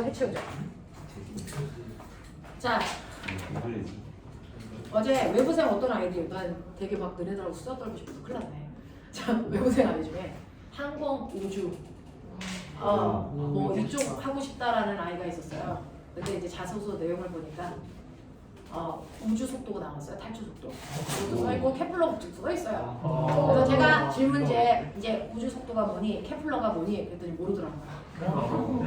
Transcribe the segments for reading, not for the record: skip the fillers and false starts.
해치우자. 자, 어제 외부생 어떤 아이들, 난 되게 막 너네들하고 수다 떨고 싶어서 큰일 났네. 자, 외부생 아이 중에 항공, 우주, 뭐 이쪽 하고 싶다라는 아이가 있었어요. 근데 이제 자소서 내용을 보니까 우주 속도가 나왔어요. 탈출 속도. 그것도 써있고 케플러 법칙도 써있어요. 그래서 제가 질문지에 이제 우주 속도가 뭐니, 케플러가 뭐니 그랬더니 모르더라고요.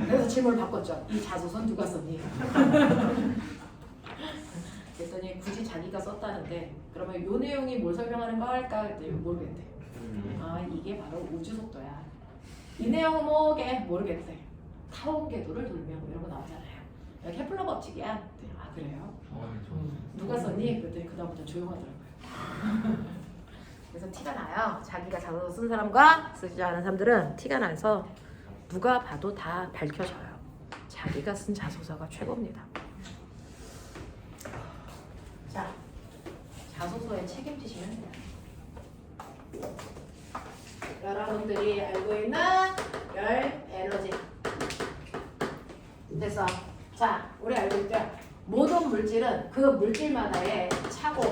그래서 질문을 바꿨죠. 이 자소서는 누가 썼니? 그랬더니 굳이 자기가 썼다는데 그러면 요 내용이 뭘 설명하는 거 할까 그랬더니 모르겠대. 아 이게 바로 우주 속도야. 이 내용은 뭐게 모르겠대. 타원 궤도를 돌면 뭐 이런 거 나오잖아요. 케플러 법칙이야. 아 그래요? 누가 썼니? 그랬더니 그다음부터 조용하더라고요. 그래서 티가 나요. 자기가 자소서 쓴 사람과 쓰지 않은 사람들은 티가 나서 누가 봐도 다 밝혀져요. 자기가 쓴 자소서가 최고입니다. 자, 자소서에 책임지시면 돼요. 여러분들이 알고 있는 열 에너지. 됐어. 자, 우리 알고 있죠? 모든 물질은 그 물질마다의 차고,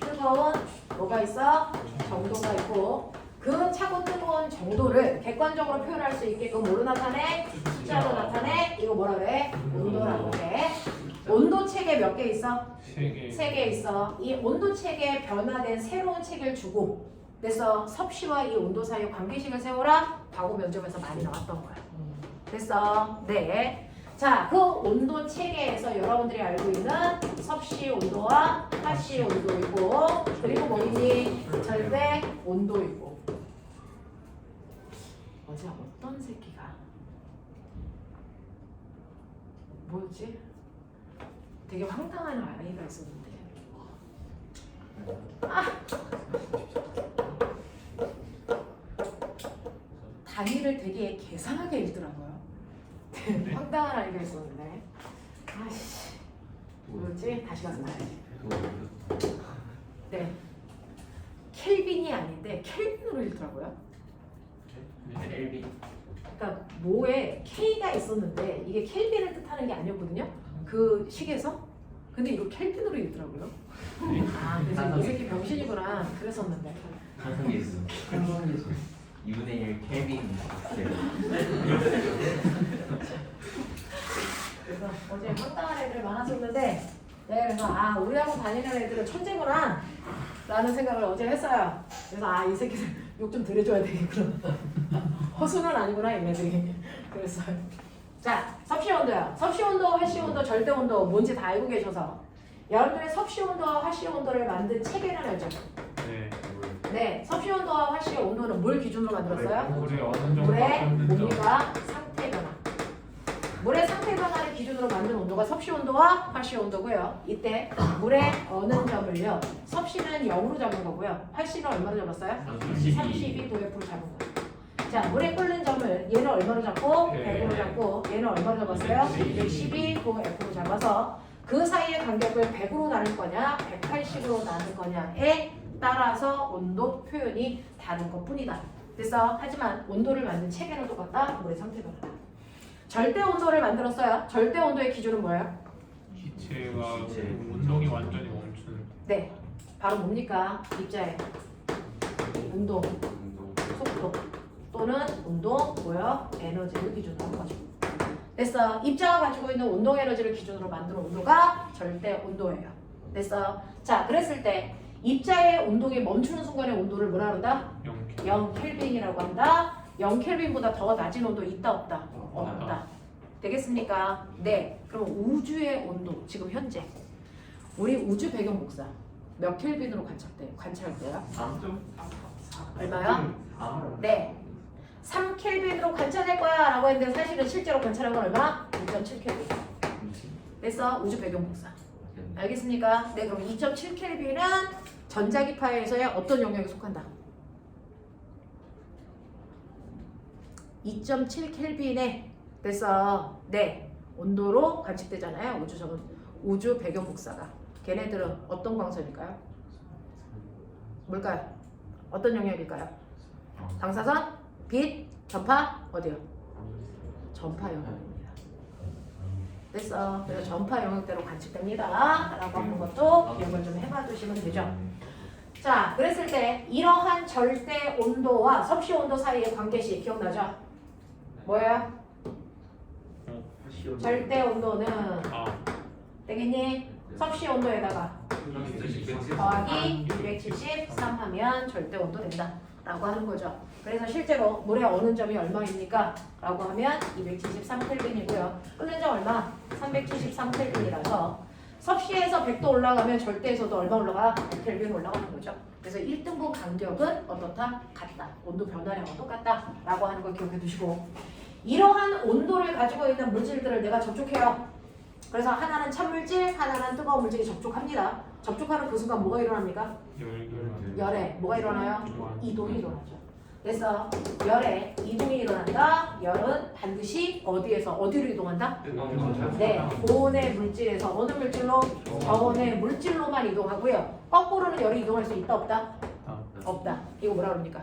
뜨거운 뭐가 있어? 정도가 있고 그 차고 뜨거운 정도를 객관적으로 표현할 수 있게끔 뭐로 나타내? 숫자로 나타내? 이거 뭐라 그래? 온도라고 해. 온도 체계 몇 개 있어? 3개. 3개 있어. 이 온도 체계에 변화된 새로운 체계를 주고 그래서 섭씨와 이 온도 사이에 관계식을 세워라. 과거 면접에서 많이 나왔던 거야. 됐어? 네. 자, 그 온도 체계에서 여러분들이 알고 있는 섭씨 온도와 하씨 온도 있고 그리고 뭐 있니? 절대 온도 있고. 어제 어떤 새끼가 뭐였지? 되게 황당한 아이가 있었는데 단위를 되게 계산하게 읽더라고요. 황당한 아이가 있었는데 아이씨 뭐였지? 다시 가서 봐야지. 네, 켈빈이 아닌데 켈빈으로 읽더라고요. 켈빈. 그러니까 뭐에 K가 있었는데 이게 켈빈을 뜻하는 게 아니었거든요. 그 식에서. 근데 이거 켈빈으로 읽더라고요. 아 그래서 이 새끼 병신이구나 그랬었는데. 한성예수 2분의 1 켈빈. 그래서 어제 황당한 애들 많았었는데 내가 그래서 우리 학원 다니는 애들은 천재구나 라는 생각을 어제 했어요. 그래서 이 새끼들 욕 좀 들여줘야 되겠구나. 허수는 아니구나 얘네들이. 그랬어요. 자, 섭씨 온도요. 섭씨 온도, 하씨 온도, 절대 온도 뭔지 다 알고 계셔서 여러분들의 섭씨 온도와 하씨 온도를 만든 체계는 알죠? 네. 네, 섭씨 온도와 하씨 온도는 뭘 기준으로 만들었어요? 물에 어느 정도 물의 바뀌었는지. 온도가 상태 변화. 물의 상태 변화를 기준으로 만든 온도가 섭씨 온도와 하씨 온도고요. 이때 물의 어느 점을요. 섭씨는 0으로 잡은 거고요. 하씨는 얼마로 잡았어요? 32도F로 잡은 거예요. 자, 물에 끓는 점을 얘는 얼마로 잡고 100으로 잡고 얘는 얼마로 잡았어요? 112도F로 잡아서 그 사이의 간격을 100으로 나눌 거냐 180으로 나눌 거냐에 따라서 온도 표현이 다른 것뿐이다. 그래서 하지만 온도를 만든 체계는 똑같다. 물의 상태 변화다. 절대 온도를 만들었어요. 절대 온도의 기준은 뭐예요? 기체가 운동이 완전히 멈추는. 네, 바로 뭡니까? 입자의 운동, 속도 또는 운동, 뭐요? 에너지를 기준으로 한 거죠. 됐어. 입자가 가지고 있는 운동 에너지를 기준으로 만든 온도가 절대 온도예요. 됐어. 자, 그랬을 때 입자의 운동이 멈추는 순간의 온도를 뭐라 그런다? 0켈빈이라고 한다. 0켈빈보다 더 낮은 온도 있다 없다? 없다. 되겠습니까? 네. 그럼 우주의 온도 지금 현재 우리 우주 배경 복사 몇 켈빈으로 관찰돼요? 얼마요? 네. 3켈빈으로 관찰할 거야 라고 했는데 사실은 실제로 관찰한 건 얼마? 2.7켈빈. 됐어? 우주 배경 복사. 알겠습니까? 네, 그럼 2.7켈빈은 전자기파에서의 어떤 영역에 속한다? 2.7켈빈에 됐어. 네, 온도로 관측되잖아요. 우주 배경 복사가. 걔네들은 어떤 광선일까요? 뭘까요? 어떤 영역일까요? 방사선, 빛, 전파, 어디요? 전파 영역입니다. 됐어. 그래서 전파 영역대로 관측됩니다. 라고 하는 것도 기억을 좀 해봐 두시면 되죠. 자, 그랬을 때 이러한 절대 온도와 섭씨 온도 사이의 관계식 기억나죠? 뭐예요? 절대 온도는 되겠니? 섭씨 온도에다가 더하기 273 하면 절대 온도 된다 라고 하는 거죠. 그래서 실제로 물의 어는 점이 얼마입니까? 라고 하면 273켈빈이고요. 끓는 점 얼마? 373켈빈이라서 섭씨에서 100도 올라가면 절대에서도 얼마 올라가? 100켈빈 올라가는 거죠. 그래서 1등분 간격은 어떻다? 같다. 온도 변화량은 똑같다 라고 하는 걸 기억해 두시고, 이러한 온도를 가지고 있는 물질들을 내가 접촉해요. 그래서 하나는 찬물질, 하나는 뜨거운 물질이 접촉합니다. 접촉하는 그 순간 뭐가 일어납니까? 열에 뭐가 일어나요? 이동이 일어나죠. 그래서 열에 이동이 일어난다. 열은 반드시 어디로 이동한다? 네, 고온의 물질에서 어느 물질로? 저온의 물질로만 이동하고요. 거꾸로는 열이 이동할 수 있다 없다? 없다. 이거 뭐라 그럽니까?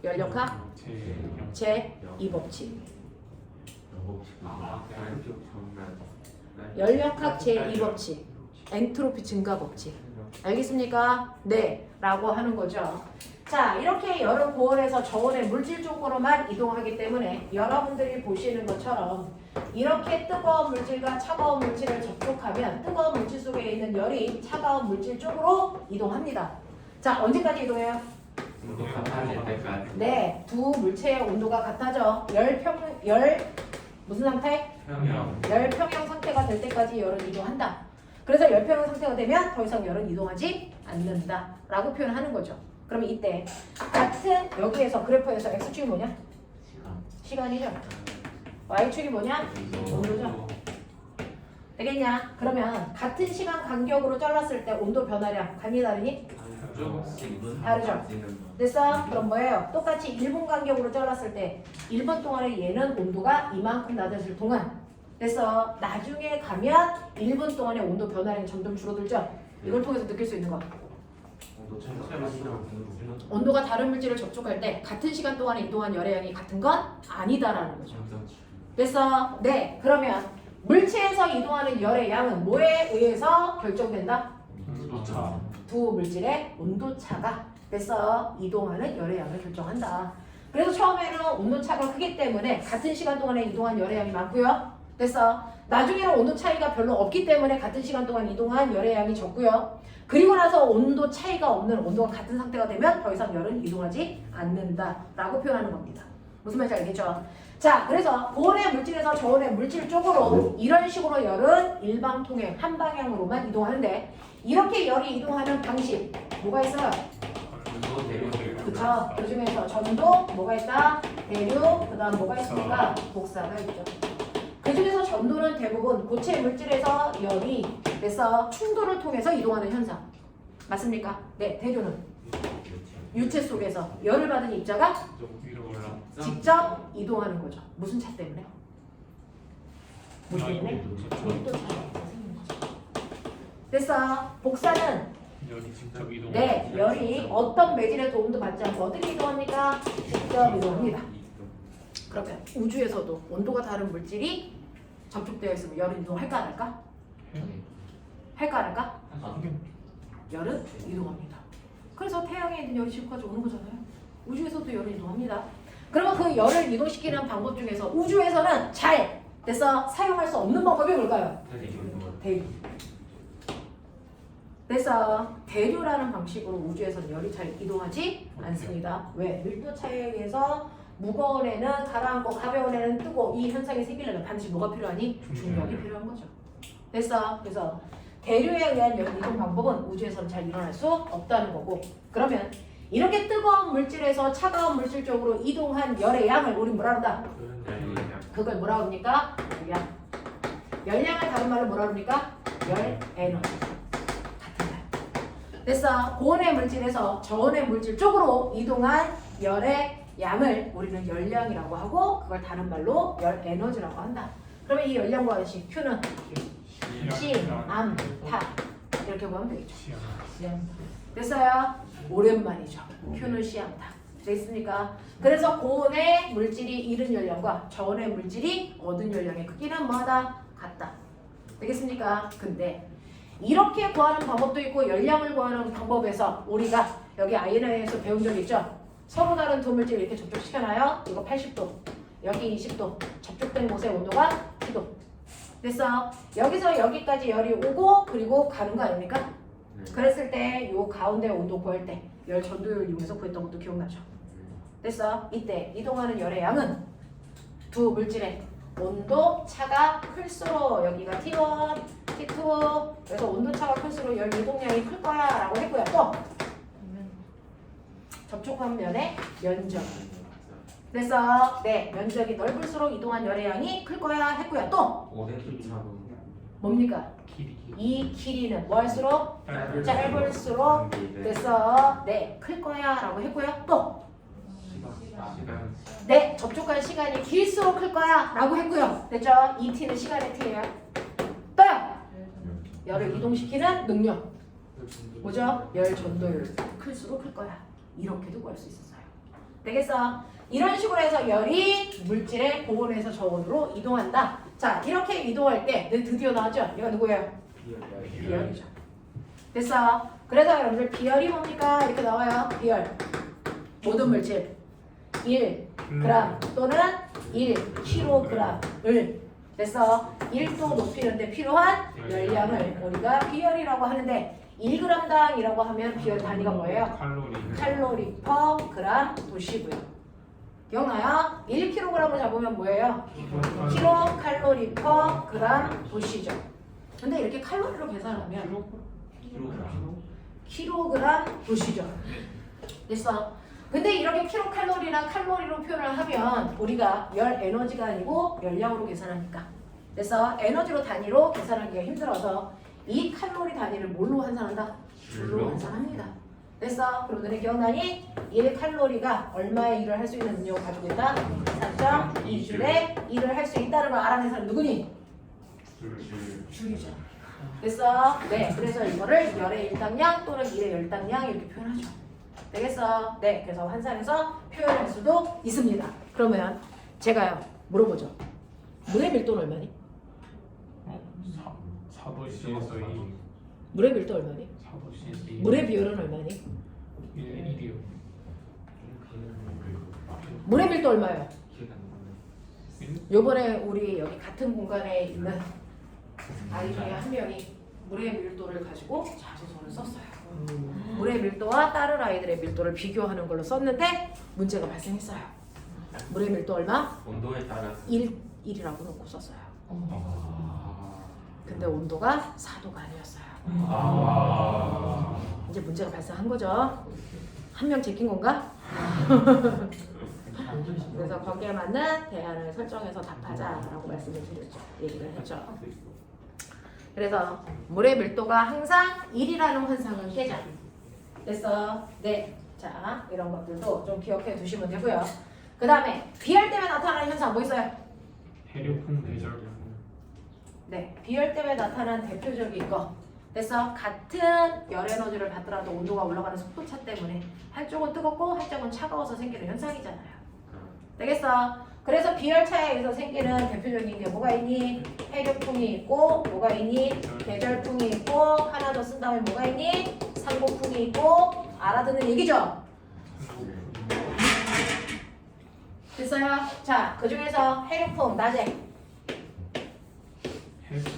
열역학 제2법칙. 열역학 제2법칙. 엔트로피 증가 법칙. 알겠습니까? 네, 라고 하는 거죠. 자, 이렇게 열은 고온에서 저온의 물질 쪽으로만 이동하기 때문에 여러분들이 보시는 것처럼 이렇게 뜨거운 물질과 차가운 물질을 접촉하면 뜨거운 물질 속에 있는 열이 차가운 물질 쪽으로 이동합니다. 자, 언제까지 이동해요? 네, 두 물체의 온도가 같아져. 열 무슨 상태? 열 평형 상태가 될 때까지 열은 이동한다. 그래서 열 평형 상태가 되면 더 이상 열은 이동하지 않는다 라고 표현하는 거죠. 그러면 이때 같은 여기에서 그래프에서 x축이 뭐냐? 시간이죠. y축이 뭐냐? 온도죠. 되겠냐? 그러면 같은 시간 간격으로 잘랐을 때 온도 변화량 같니 다르니? 다르죠. 됐어? 그럼 뭐예요? 똑같이 1분 간격으로 잘랐을 때 1분 동안에 얘는 온도가 이만큼 낮아질 동안, 됐어? 나중에 가면 1분 동안에 온도 변화량이 점점 줄어들죠? 이걸 통해서 느낄 수 있는 거. 온도가 다른 물질을 접촉할 때 같은 시간 동안에 이동한 열의 양이 같은 건 아니다라는 거죠. 됐어? 네. 그러면 물체에서 이동하는 열의 양은 뭐에 의해서 결정된다? 두 물질의 온도차가 됐어? 이동하는 열의 양을 결정한다. 그래서 처음에는 온도차가 크기 때문에 같은 시간 동안에 이동한 열의 양이 많고요. 됐어? 나중에는 온도 차이가 별로 없기 때문에 같은 시간 동안 이동한 열의 양이 적고요. 그리고 나서 온도 차이가 없는 온도가 같은 상태가 되면 더 이상 열은 이동하지 않는다라고 표현하는 겁니다. 무슨 말인지 알겠죠? 자, 그래서 고온의 물질에서 저온의 물질 쪽으로 이런 식으로 열은 일방통행, 한 방향으로만 이동하는데, 이렇게 열이 이동하는 방식 뭐가 있어요? 그쵸? 그 중에서 전도 뭐가 있다? 대류, 그 다음 뭐가 있습니까? 복사가 있죠. 그 중에서 전도는 대부분 고체 물질에서 열이 됐어 충돌을 통해서 이동하는 현상. 맞습니까? 네, 대류는 유체 속에서 열을 받은 입자가 직접 이동하는 거죠. 무슨 차 때문에? 뭐 때문에? 온도 차가 생기는 거죠. 됐어. 복사는 열이 직접 이동. 네, 열이 어떤 매질의 도움도 받지 않고 어떻게 이동합니까? 직접 이동합니다. 그러면 우주에서도 온도가 다른 물질이 접촉되어 있으면 열은 이동할까 안 할까? 할까 안 할까? 열은 이동합니다. 그래서 태양에 있는 열이 지구까지 오는 거잖아요. 우주에서도 열은 이동합니다. 그러면 그 열을 이동시키는 방법 중에서 우주에서는 잘 됐어 사용할 수 없는 방법이 뭘까요? 대류. 그래서 대류라는 방식으로 우주에서는 열이 잘 이동하지 않습니다. 왜? 밀도 차이에 의해서 무거운 애는 가라앉고 가벼운 애는 뜨고, 이 현상이 생기려면 반드시 뭐가 필요하니? 중력이 필요한 거죠. 됐어? 그래서 대류에 의한 열 이동 방법은 우주에서는 잘 일어날 수 없다는 거고, 그러면 이렇게 뜨거운 물질에서 차가운 물질 쪽으로 이동한 열의 양을 우리 뭐라 한다? 그걸 뭐라 합니까? 열량. 열량을 다른 말로 뭐라 합니까? 열 에너지. 같은 말. 됐어? 고온의 물질에서 저온의 물질 쪽으로 이동한 열의 양을 우리는 열량이라고 하고, 그걸 다른 말로 열 에너지라고 한다. 그러면 이 열량과 같이 Q는 시암타 이렇게 보면 되겠죠. 시암타. 됐어요? 오랜만이죠. Q는 시암타. 됐습니까? 그래서 고온의 물질이 잃은 열량과 저온의 물질이 얻은 열량의 크기는 뭐하다? 같다. 되겠습니까? 근데 이렇게 구하는 방법도 있고 열량을 구하는 방법에서 우리가 여기 INI에서 배운 적 있죠? 서로 다른 두 물질 이렇게 접촉시켜놔요. 이거 80도, 여기 20도, 접촉된 곳의 온도가 9도. 됐어? 여기서 여기까지 열이 오고 그리고 가는 거 아닙니까? 그랬을 때 요 가운데 온도 구할 때 열 전도율 이용해서 구했던 것도 기억나죠? 됐어? 이때 이동하는 열의 양은 두 물질의 온도 차가 클수록 여기가 T1, T2 그래서 온도 차가 클수록 열 이동량이 클 거야 라고 했고요. 또 접촉한 면의 면적. 그래서 네 면적이 넓을수록 이동한 열의 양이 클 거야 했고요. 또 뭡니까? 길이. 이 길이는 뭐 할수록 짧을 짧을수록 그래서 네 클 거야 라고 했고요. 또 시간. 네, 접촉한 시간이 길수록 클 거야 라고 했고요. 됐죠? 이 t는 시간의 t예요. 또요. 열을 이동시키는 능력. 뭐죠? 열 전도율. 클수록 클 거야. 이렇게도 구할 수 있었어요. 되겠어? 이런 식으로 해서 열이 물질의 고온에서 저온으로 이동한다. 자, 이렇게 이동할 때 드디어 나왔죠? 얘가 누구예요? 비열이죠. 됐어? 그래서 여러분들 비열이 뭡니까? 이렇게 나와요. 비열. 모든 물질 1g 또는 1kg을 됐어. 1도 높이는데 필요한 열량을 우리가 비열이라고 하는데 1g당이라고 하면 비열 단위가 뭐예요? 칼로리 per 그램 도시고요. 기억나요? 1kg으로 잡으면 뭐예요? 킬로칼로리 per 그램 도시죠. 근데 이렇게 칼로리로 계산하면 킬로그램 도시죠. 됐어? 근데 이렇게 킬로칼로리랑 칼로리로 표현을 하면 우리가 열 에너지가 아니고 열량으로 계산하니까. 그래서 에너지로 단위로 계산하기가 힘들어서 이 칼로리 단위를 뭘로 환산한다? 줄로 환산합니다. 됐어? 그럼 너네 기억나니? 1칼로리가 얼마의 일을 할 수 있는 능력을 가지고 있다? 4.2줄의 일을 할 수 있다는 걸 알아낸 사람 누구니? 줄이죠. 됐어? 네, 그래서 이거를 열의 일당량 또는 일의 열당량 이렇게 표현하죠. 되겠어? 네, 그래서 환산해서 표현할 수도 있습니다. 그러면 제가요 물어보죠. 물의 밀도는 얼마니? 4도씨에서 2. 물의 밀도 얼마니? 4도씨에서 2. 물의 비율은 얼마니? 1이요. 물의 밀도 얼마예요? 요번에 우리 여기 같은 공간에 있는 아이 중에 한 명이 물의 밀도를 가지고 자소서를 썼어요. 물의 밀도와 다른 아이들의 밀도를 비교하는 걸로 썼는데 문제가 발생했어요. 물의 밀도 얼마? 온도에 따라서 1이라고 놓고 썼어요. 근데 온도가 4도가 아니었어요. 이제 문제가 발생한 거죠. 한 명 제낀 건가? 그래서 거기에 맞는 대안을 설정해서 답하자라고 말씀을 드렸죠. 얘기를 했죠. 그래서 물의 밀도가 항상 1이라는 환상을 깨자. 됐어? 네. 자, 이런 것들도 좀 기억해 두시면 되고요. 그 다음에 비열 때문에 나타나는 현상 뭐 있어요? 해류풍 대절풍. 네. 비열 때문에 나타나는 대표적인 거. 됐어? 같은 열 에너지를 받더라도 온도가 올라가는 속도차 때문에 한쪽은 뜨겁고 한쪽은 차가워서 생기는 현상이잖아요. 되겠어? 그래서 비열차에서 생기는 대표적인 게 뭐가 있니? 해류풍이 있고 뭐가 있니? 대절풍이 있고 하나 더 쓴 다음에 뭐가 있니? 상고풍이 있고 알아듣는 얘기죠? 됐어요? 자, 그 중에서 해류풍 낮에 해수.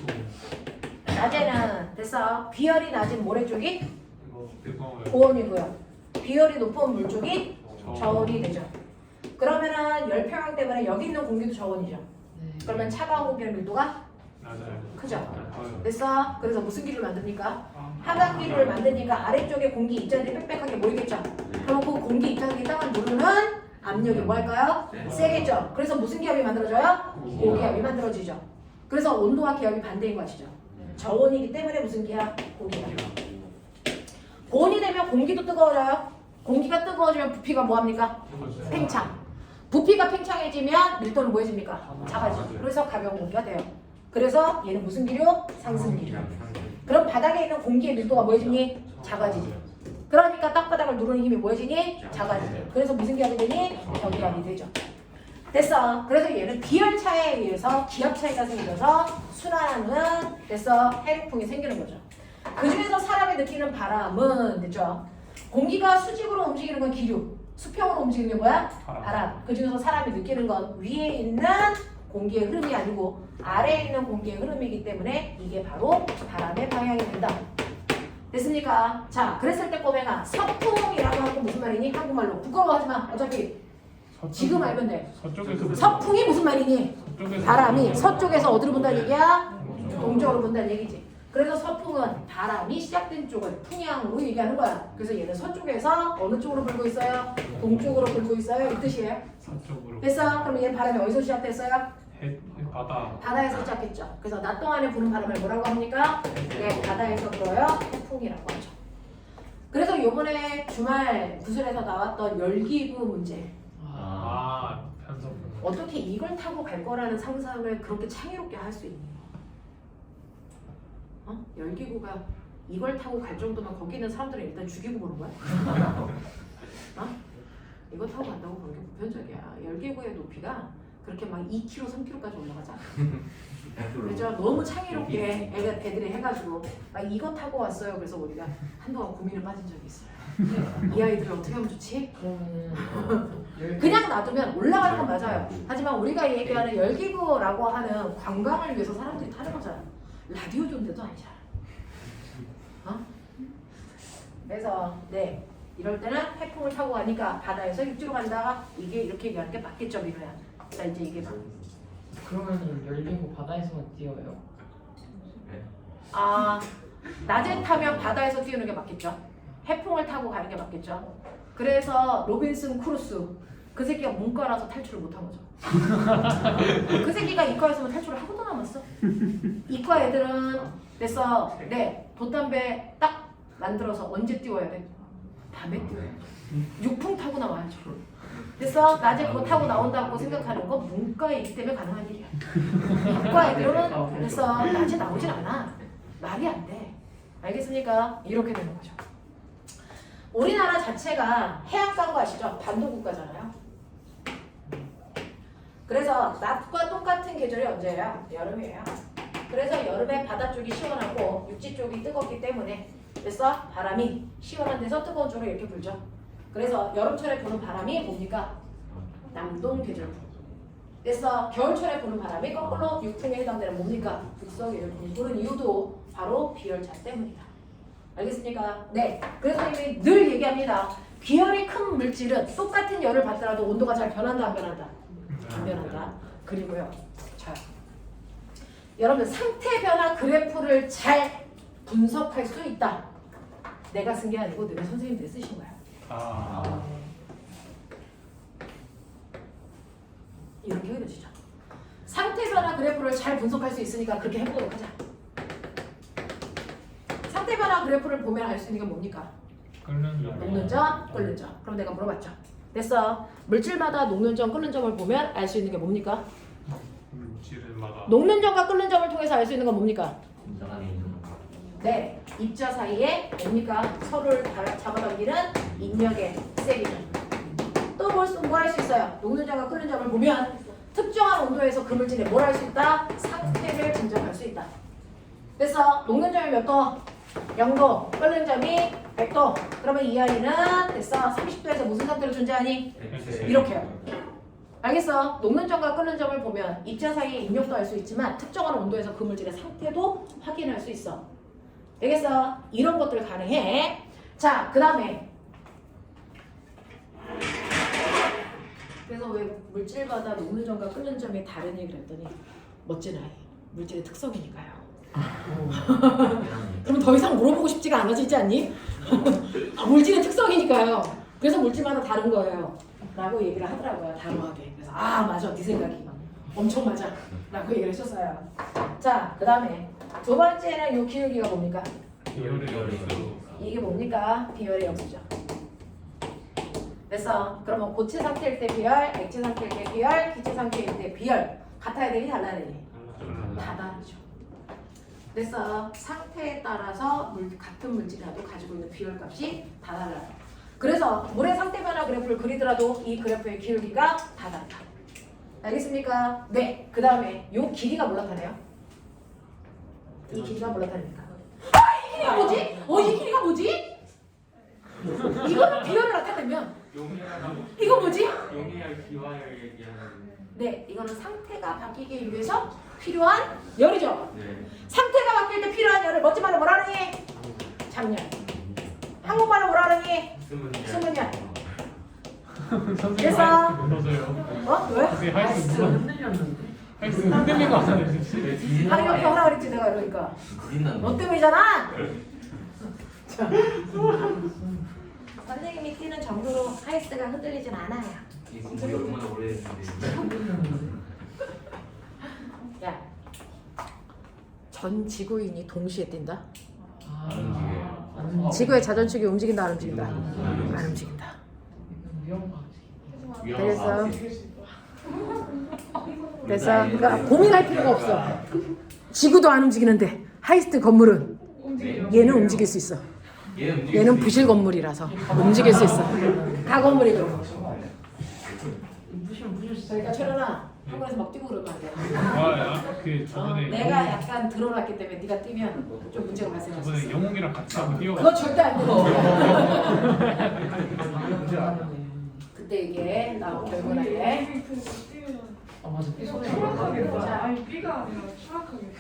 낮에는 됐어? 비열이 낮은 모래 쪽이 이거 뜨거워요. 고온이고요. 비열이 높은 물 쪽이 저온이 되죠. 그러면은 열 평형 때문에 여기 있는 공기도 저온이죠. 그러면 차가운 공기의 밀도가 맞아요. 크죠. 맞아요. 됐어? 그래서 무슨 기를 만듭니까? 하강기를 만드니까 아래쪽에 공기 입자들이 빽빽하게 모이겠죠. 그럼 그 공기 입자들이 땅을 누르는 압력이 뭐 할까요? 세겠죠. 그래서 무슨 기압이 만들어져요? 고기압이 만들어지죠. 그래서 온도와 기압이 반대인 것이죠. 저온이기 때문에 무슨 기압? 고기압. 고온이 되면 공기도 뜨거워져요. 공기가 뜨거워지면 부피가 뭐합니까? 팽창. 부피가 팽창해지면 밀도는 뭐해집니까? 작아지죠. 그래서 가벼운 공기가 돼요. 그래서 얘는 무슨 기류? 상승 기류. 그럼 바닥에 있는 공기의 밀도가 뭐해지니? 작아지지. 그러니까 땅바닥을 누르는 힘이 뭐해지니? 작아지죠. 그래서 무슨 기압이 되니? 저기압이 되죠. 됐어. 그래서 얘는 비열차에 의해서 기압 차이가 생겨서 순환하는 됐어. 해류풍이 생기는 거죠. 그 중에서 사람이 느끼는 바람은 됐죠. 공기가 수직으로 움직이는 건 기류, 수평으로 움직이는 게 뭐야? 바람. 그 중에서 사람이 느끼는 건 위에 있는 공기의 흐름이 아니고 아래에 있는 공기의 흐름이기 때문에 이게 바로 바람의 방향이 된다. 됐습니까? 자, 그랬을 때 꼬맹아, 서풍이라고 하고 무슨 말이니? 한국말로 부끄러워하지 마. 어차피 지금 알면 돼. 서쪽에서 서풍이 무슨 말이니? 바람이 서쪽에서 어디로 분다는 얘기야? 동쪽으로 분다는 얘기지. 그래서 서풍은 바람이 시작된 쪽을 풍향으로 얘기하는 거야. 그래서 얘는 서쪽에서 어느 쪽으로 불고 있어요? 동쪽으로 불고 있어요. 이 뜻이에요. 서쪽으로. 됐어? 그럼 얘는 바람이 어디서 시작됐어요? 바다. 바다에서 시작했죠. 그래서 낮 동안에 부는 바람을 뭐라고 합니까? 네, 바다에서 불어요. 태풍이라고 하죠. 그래서 요번에 주말 구슬에서 나왔던 열기구 문제. 편서풍. 어떻게 이걸 타고 갈 거라는 상상을 그렇게 창의롭게 할 수 있니? 열기구가 이걸 타고 갈 정도면 거기 있는 사람들은 일단 죽이고 보는 거야? 이거 타고 간다고 그런 게 보편적이야. 열기구의 높이가 그렇게 막 2km, 3km까지 올라가잖아. 그죠? 너무 창의롭게 애들이 해가지고 막 이거 타고 왔어요. 그래서 우리가 한동안 고민에 빠진 적이 있어요. 이 아이들을 어떻게 하면 좋지? 그냥 놔두면 올라가는 건 맞아요. 하지만 우리가 얘기하는 열기구라고 하는 관광을 위해서 사람들이 타는 거잖아. 라디오 존대도 아니잖아. 그래서 네, 이럴 때는 태풍을 타고 가니까 바다에서 육지로 간다. 이게 이렇게 얘기하는 게 맞겠죠, 민호야. 자, 이제 이게 봐. 그러면 열리고 바다에서만 뛰어요? 낮에 타면 바다에서 뛰는 게 맞겠죠. 해풍을 타고 가는 게 맞겠죠. 그래서 로빈슨 크루스 그 새끼가 문과라서 탈출을 못한 거죠. 그 새끼가 이과였으면 탈출을 하고도 남았어. 이과 애들은 됐어. 네, 돛담배 딱 만들어서 언제 띄워야 돼? 밤에 띄워야 돼. 육풍 타고 나와야죠. 됐어? 낮에 그거 타고 나온다고 생각하는 건 문과이기 때문에 가능한 일이야. 이과 애들은 됐어. 낮에 나오진 않아. 말이 안 돼. 알겠습니까? 이렇게 되는 거죠. 우리나라 자체가 해안가인 거 아시죠? 반도국가잖아요. 그래서 낮과 똑같은 계절이 언제예요? 여름이에요. 그래서 여름에 바다 쪽이 시원하고 육지 쪽이 뜨겁기 때문에 그래서 바람이 시원한 데서 뜨거운 쪽으로 이렇게 불죠. 그래서 여름철에 부는 바람이 뭡니까? 남동 계절풍. 그래서 겨울철에 부는 바람이 거꾸로 육풍에 해당되는 뭡니까? 북서계절풍이 부는 이유도 바로 비열차 때문이다. 알겠습니까? 네. 그래서 선생님이 늘 얘기합니다. 비열이 큰 물질은 똑같은 열을 받더라도 온도가 잘 변한다, 안 변한다? 안 변한다. 그리고요. 자, 여러분 상태 변화 그래프를 잘 분석할 수 있다. 내가 쓴 게 아니고 내가 선생님들이 쓰신 거야. 이렇게 그려지죠. 상태 변화 그래프를 잘 분석할 수 있으니까 그렇게 해보도록 하자. 상태 변화 그래프를 보면 알 수 있는 게 뭡니까? 녹는 점, 끓는 점. 그럼 내가 물어봤죠. 됐어. 물질마다 녹는 점, 끓는 점을 보면 알 수 있는 게 뭡니까? 물질마다. 녹는 점과 끓는 점을 통해서 알 수 있는 건 뭡니까? 인정하는 인정. 네, 입자 사이에 뭡니까? 서로를 잡아당기는 인력의 세기죠. 또 뭘 할 수 있어요? 녹는 점과 끓는 점을 보면 특정한 온도에서 그 물질에 뭘 할 수 있다? 상태를 증정할 수 있다. 그래서 녹는 점이 몇 도? 0도, 끓는 점이 100도. 그러면 이 아이는 됐어. 30도에서 무슨 상태로 존재하니? 이렇게요. 알겠어? 녹는 점과 끓는 점을 보면 입자 사이의 인력도 알 수 있지만 특정한 온도에서 그 물질의 상태도 확인할 수 있어. 알겠어? 이런 것들 가능해. 자, 그 다음에 그래서 왜 물질마다 녹는 점과 끓는 점이 다르니 그랬더니 멋진 아이. 물질의 특성이니까요. 그럼 더 이상 물어보고 싶지가 않아지지 않니? 물질의 특성이니까요. 그래서 물질마다 다른 거예요. 라고 얘기를 하더라고요. 단호하게. 그래서 맞아. 네 생각이 엄청 맞아. 라고 얘기를 했었어요. 자, 그 다음에 두 번째는 요 기울기가 뭡니까? 비열의 역수. 이게 뭡니까? 비열의 역수죠. 됐어. 그러면 고체 상태일 때 비열, 액체 상태일 때 비열, 기체 상태일 때 비열. 같아야 되니 달라야 되니? 다 다르죠. 그래서 상태에 따라서 같은 물질이라도 가지고 있는 비열 값이 다 달라요. 그래서 물의 상태 변화 그래프를 그리더라도 이 그래프의 기울기가 다 다르다. 알겠습니까? 네. 그 다음에 요 길이가 뭘 나타내요? 이 길이가 뭘 나타냅니까? 아, 이 길이가 뭐지? 이 길이가 뭐지? 이거는 비열을 나타내면 이거 뭐지? 용해열 기화열 얘기하는. 네, 이거는 상태가 바뀌기 위해서 필요한 열이죠. 네. 상태가 바뀔 때 필요한 열을 멋진 말로 뭐라 그러니? 장열. 한국말로 뭐라 그러니? 수문열. 선생님 그래서- 하이스 무너져요. 어? 왜? 선생님 하이스 무너. 흔들렸는데. 하이스 흔들린 거 같아요 진짜. 방금 이렇게 하라 그랬지 내가 그러니까. 구린다. 너 때문이잖아. 자, 선생님이 뛰는 정도로 하이스가 흔들리진 않아요. 이 공부가 얼마나 오래됐는데. 야, 전 지구인이 동시에 뛴다. 지구의 자전축이 움직인다 안 움직인다? 안 움직인다. 위험하지. 그래서 그러니까 고민할 필요가 없어. 지구도 안 움직이는데 하이스트 건물은 얘는 움직일 수 있어. 얘는 부실 건물이라서 움직일 수 있어. 다 건물이 그런 거. 그러니까 철현아 한국에서 막 뛰고 그럴 거 아니야. 그 저번에 내가 약간 들어놨기 때문에 네가 뛰면 좀 문제가 발생할 수 저번에 있어. 영웅이랑 같이 한번 뛰어. 그거 절대 안 돼. 그때 이게 나 결국에 아 맞아. 삐소리. 아니 B가 아니라 추락하게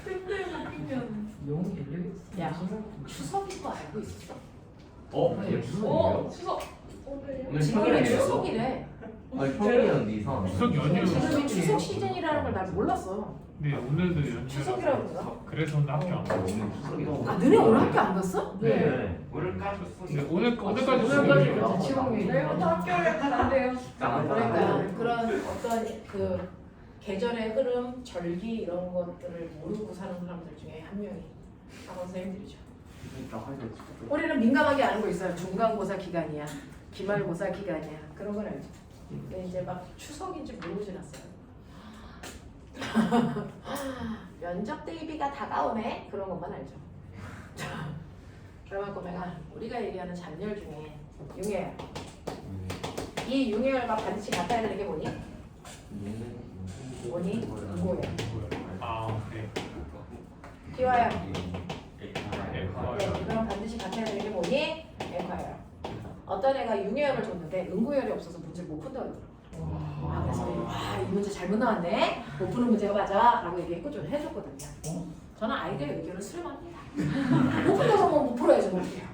팬들만 끼면 영웅 열려 있어. 야 추석인 거 알고 있어? 얘 추석이에요? 추석 오늘 지금이 평일이에요? 추석이래. 아니 평일이었는데 이상. 추석 연휴. 지금이 추석 시즌이라는 걸 난 몰랐어. 네 오늘도 연휴. 추석이라고 그러나? 그래서 오늘 학교 안 가. 오늘 추석이다. 아 너네 오늘 학교 안 갔어? 네. 오늘까지 근데 오늘까지 오늘까지 수업이에요. 대치공이. 내일부터 학교를 간대요. 그러니까 그런 어떤 그 계절의 흐름, 절기 이런 것들을 모르고 사는 사람들 중에 한 명이 학원 선생님들이죠. 우리는 민감하게 아는 거 있어요. 중간고사 기간이야, 기말고사 기간이야. 그런 건 알죠. 근데 이제 막 추석인지 모르고 지났어요. 면접 대비가 다가오네 그런 것만 알죠. 그러면 꼬매가 우리가 얘기하는 잔열 중에 융해열, 이 융해열과 반드시 같아야 되는 게 뭐니? 뭐니? 뭐예요? 아 네. 기와열. 네. 네, 그럼 반드시 같아야 되는 게 뭐니? 액화열. 어떤 애가 융해열을 줬는데 응고열이 없어서 문제를 못 푼다고 그러더라고. 아, 그래서 와, 이 문제 잘못 나왔네. 못 푸는 문제가 맞아. 라고 얘기했고 좀 해줬거든요. 저는 아이들 의견을 수렴합니다. 못 푼다고 뭐 못 풀어야죠. 못 풀어요.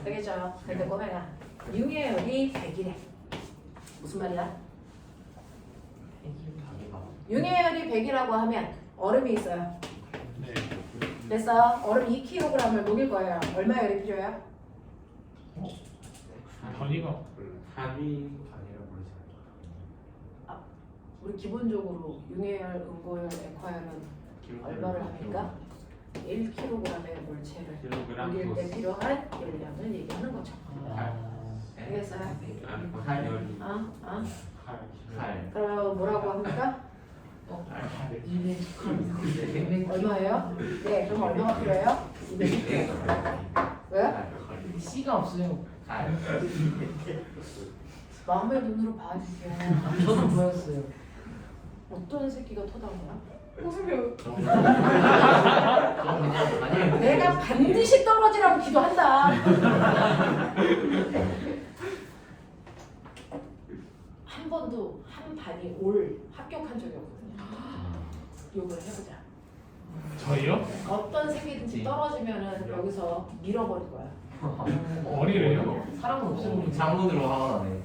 되겠죠? 근데 꼬매가 융해열이 100이래. 무슨 말이야? 융해열이 100이라고 하면 얼음이 있어요. 네. 그래서 얼음 2kg을 녹일 거예요. 얼마 열이 필요해요? 단위가 우리 기본적으로 융해열, 응고열, 액화열은 얼마를 합니까? 1kg의 물체를 녹일 때 필요한 열량을 얘기하는 거죠. 알겠어요? 그럼 뭐라고 합니까? 얼마예요? 네, 그럼 얼마가 필요해요? 200. 왜? C가 없어요. 마음의 눈으로 봐주세요. 저도 보였어요. 어떤 새끼가 토단 거야? 호수교 내가 반드시 떨어지라고 기도한다. 한 번도 한 반이 올 합격한 적이 없거든요. 욕을 해보자. 저희요? 어떤 새끼든지 떨어지면은 여기서 밀어버릴 거야. 어리래요? 사람은 없으면 장문으로 화가 나네.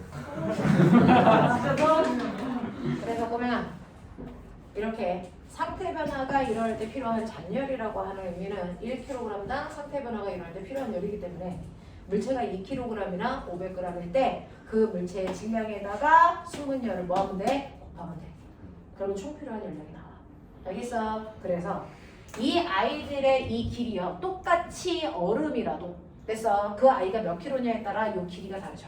진짜 떨어지면 그래서 그러면 이렇게 상태 변화가 일어날 때 필요한 잔열이라고 하는 의미는 1kg당 상태 변화가 일어날 때 필요한 열이기 때문에 물체가 2kg이나 500g일 때 그 물체의 질량에다가 숨은 열을 뭐 하면 돼? 곱하면 돼. 그러면 총 필요한 열량이 나와. 알겠어? 그래서 이 아이들의 이 길이요 똑같이 얼음이라도 됐어. 그 아이가 몇 킬로냐에 따라 이 길이가 다르죠.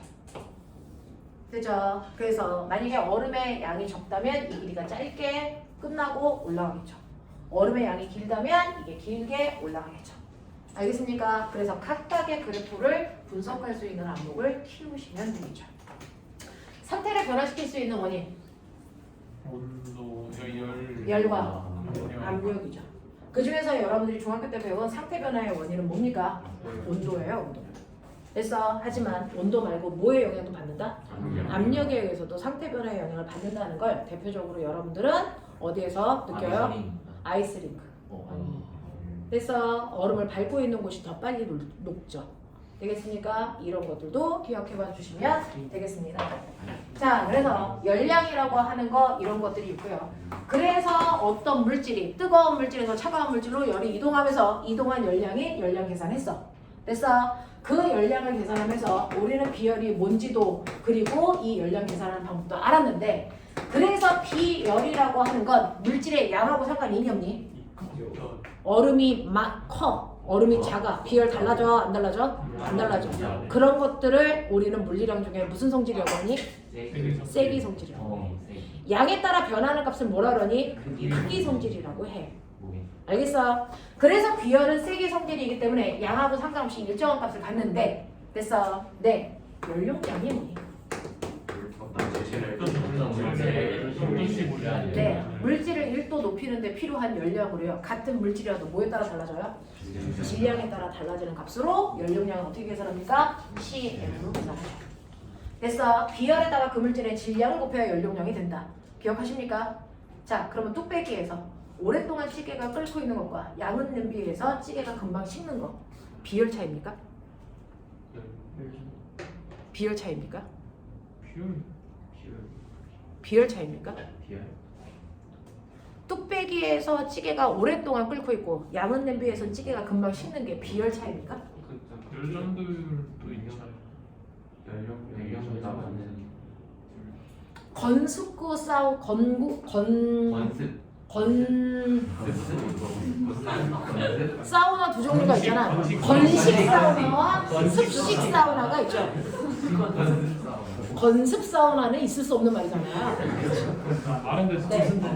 그죠? 그래서 만약에 얼음의 양이 적다면 이 길이가 짧게 끝나고 올라가겠죠. 얼음의 양이 길다면 이게 길게 올라가겠죠. 알겠습니까? 그래서 각각의 그래프를 분석할 수 있는 항목을 키우시면 되겠죠. 상태를 변화시킬 수 있는 원인 온도, 열, 열과 압력. 압력이죠. 그 중에서 여러분들이 중학교 때 배운 상태 변화의 원인은 뭡니까? 온도예요, 온도. 됐어. 하지만 온도 말고 뭐의 영향도 받는다? 압력에 의해서도 상태 변화의 영향을 받는다는 걸 대표적으로 여러분들은 어디에서 느껴요? 아이스링크. 됐어. 얼음을 밟고 있는 곳이 더 빨리 녹죠. 되겠습니까? 이런 것들도 기억해봐 주시면 되겠습니다. 자, 그래서 열량이라고 하는 거 이런 것들이 있고요. 그래서 어떤 물질이 뜨거운 물질에서 차가운 물질로 열이 이동하면서 이동한 열량이 열량 계산했어. 됐어? 그 열량을 계산하면서 우리는 비열이 뭔지도 그리고 이 열량 계산하는 방법도 알았는데 그래서 비열이라고 하는 건 물질의 양하고 상관이 있니 없니? 얼음이 막 커. 얼음이 작아. 비열 달라져? 안 달라져? 안 달라져. 그런 것들을 우리는 물리량 중에 무슨 성질이라고 하니? 세기 성질이라고 해. 양에 따라 변하는 값을 뭐라 그러니? 크기 성질이라고 해. 알겠어? 그래서 비열은 세기 성질이기 때문에 양하고 상관없이 일정한 값을 갖는데 됐어? 네. 연료량이 뭐니? 네. 물질을 1도 높이는데 필요한 연량으로요. 같은 물질이라도 뭐에 따라 달라져요? 질량에 따라 달라지는 값으로 연료량은 어떻게 계산합니까? CM으로 계산해요. 됐어? 비열에다가 그 물질의 질량을 곱해야 연료량이 된다. 기억하십니까? 자, 그러면 뚝배기에서 오랫동안 찌개가 끓고 있는 것과 양은 냄비에서 찌개가 금방 식는 거 비열 차이입니까? 비열 차이입니까? 비열 차이입니까? 뚝배기에서 찌개가 오랫동안 끓고 있고 양은 냄비에서 찌개가 금방 식는 게 비열 차이입니까? 열전도율도 있잖아요. 건숙구 싸우 사우나 두 종류가 있잖아. 건식 사우나와 습식 사우나가 있죠. 건습 사우나는 있을 수 없는 말이잖아요.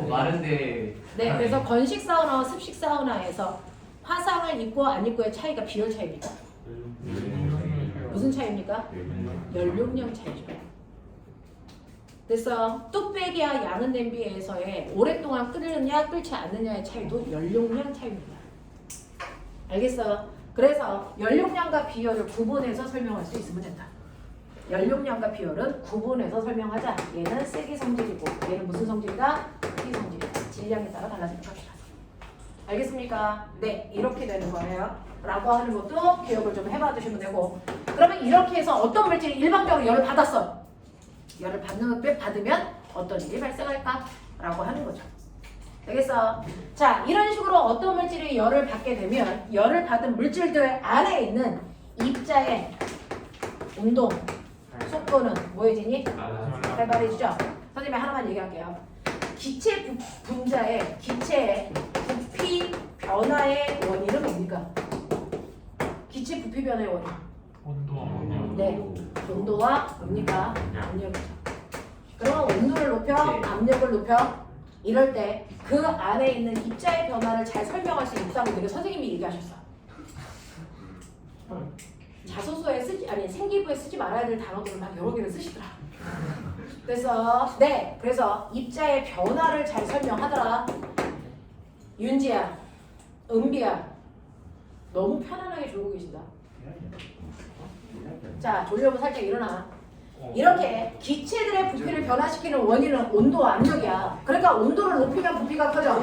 마른데 네, 그래서 건식 사우나와 습식 사우나에서 화상을 입고 안 입고의 차이가 비열 차이입니까? 무슨 차이입니까? 연료량 차이죠. 그래서 뚝배기와 양은 냄비에서의 오랫동안 끓느냐 끓지 않느냐의 차이도 연료량 차이입니다. 알겠어요? 그래서 연료량과 비열을 구분해서 설명할 수 있으면 된다. 연료량과 비열은 구분해서 설명하자. 얘는 세기 성질이고 얘는 무슨 성질이다? 크기 성질이다. 질량에 따라 달라지는 것이다. 알겠습니까? 네, 이렇게 되는 거예요. 라고 하는 것도 기억을 좀 해봐 두시면 되고 그러면 이렇게 해서 어떤 물질이 일방적으로 열을 받았어. 열을 받으면 어떤 일이 발생할까? 라고 하는 거죠. 되겠어? 자, 이런 식으로 어떤 물질이 열을 받게 되면 열을 받은 물질들 안에 있는 입자의 운동, 속도는 뭐해지니? 활발해지죠? 선생님이 하나만 얘기할게요. 기체 분자의 기체의 부피 변화의 원인은 뭡니까? 기체 부피 변화의 원인. 온도와 압력. 네, 온도와 뭡니까? 압력이죠. 그러면 온도를 높여, 압력을 높여 이럴 때 그 안에 있는 입자의 변화를 잘 설명할 수 있다고 되게 선생님이 얘기하셨어. 자소서에 쓰지 아니 생기부에 쓰지 말아야 될 단어들을 막 여러 개를 쓰시더라. 그래서 네, 그래서 입자의 변화를 잘 설명하더라. 윤지야, 은비야, 너무 편안하게 졸고 계신다. 자, 졸려면 살짝 일어나. 이렇게 기체들의 부피를 변화시키는 원인은 온도와 압력이야. 그러니까 온도를 높이면 부피가 커져.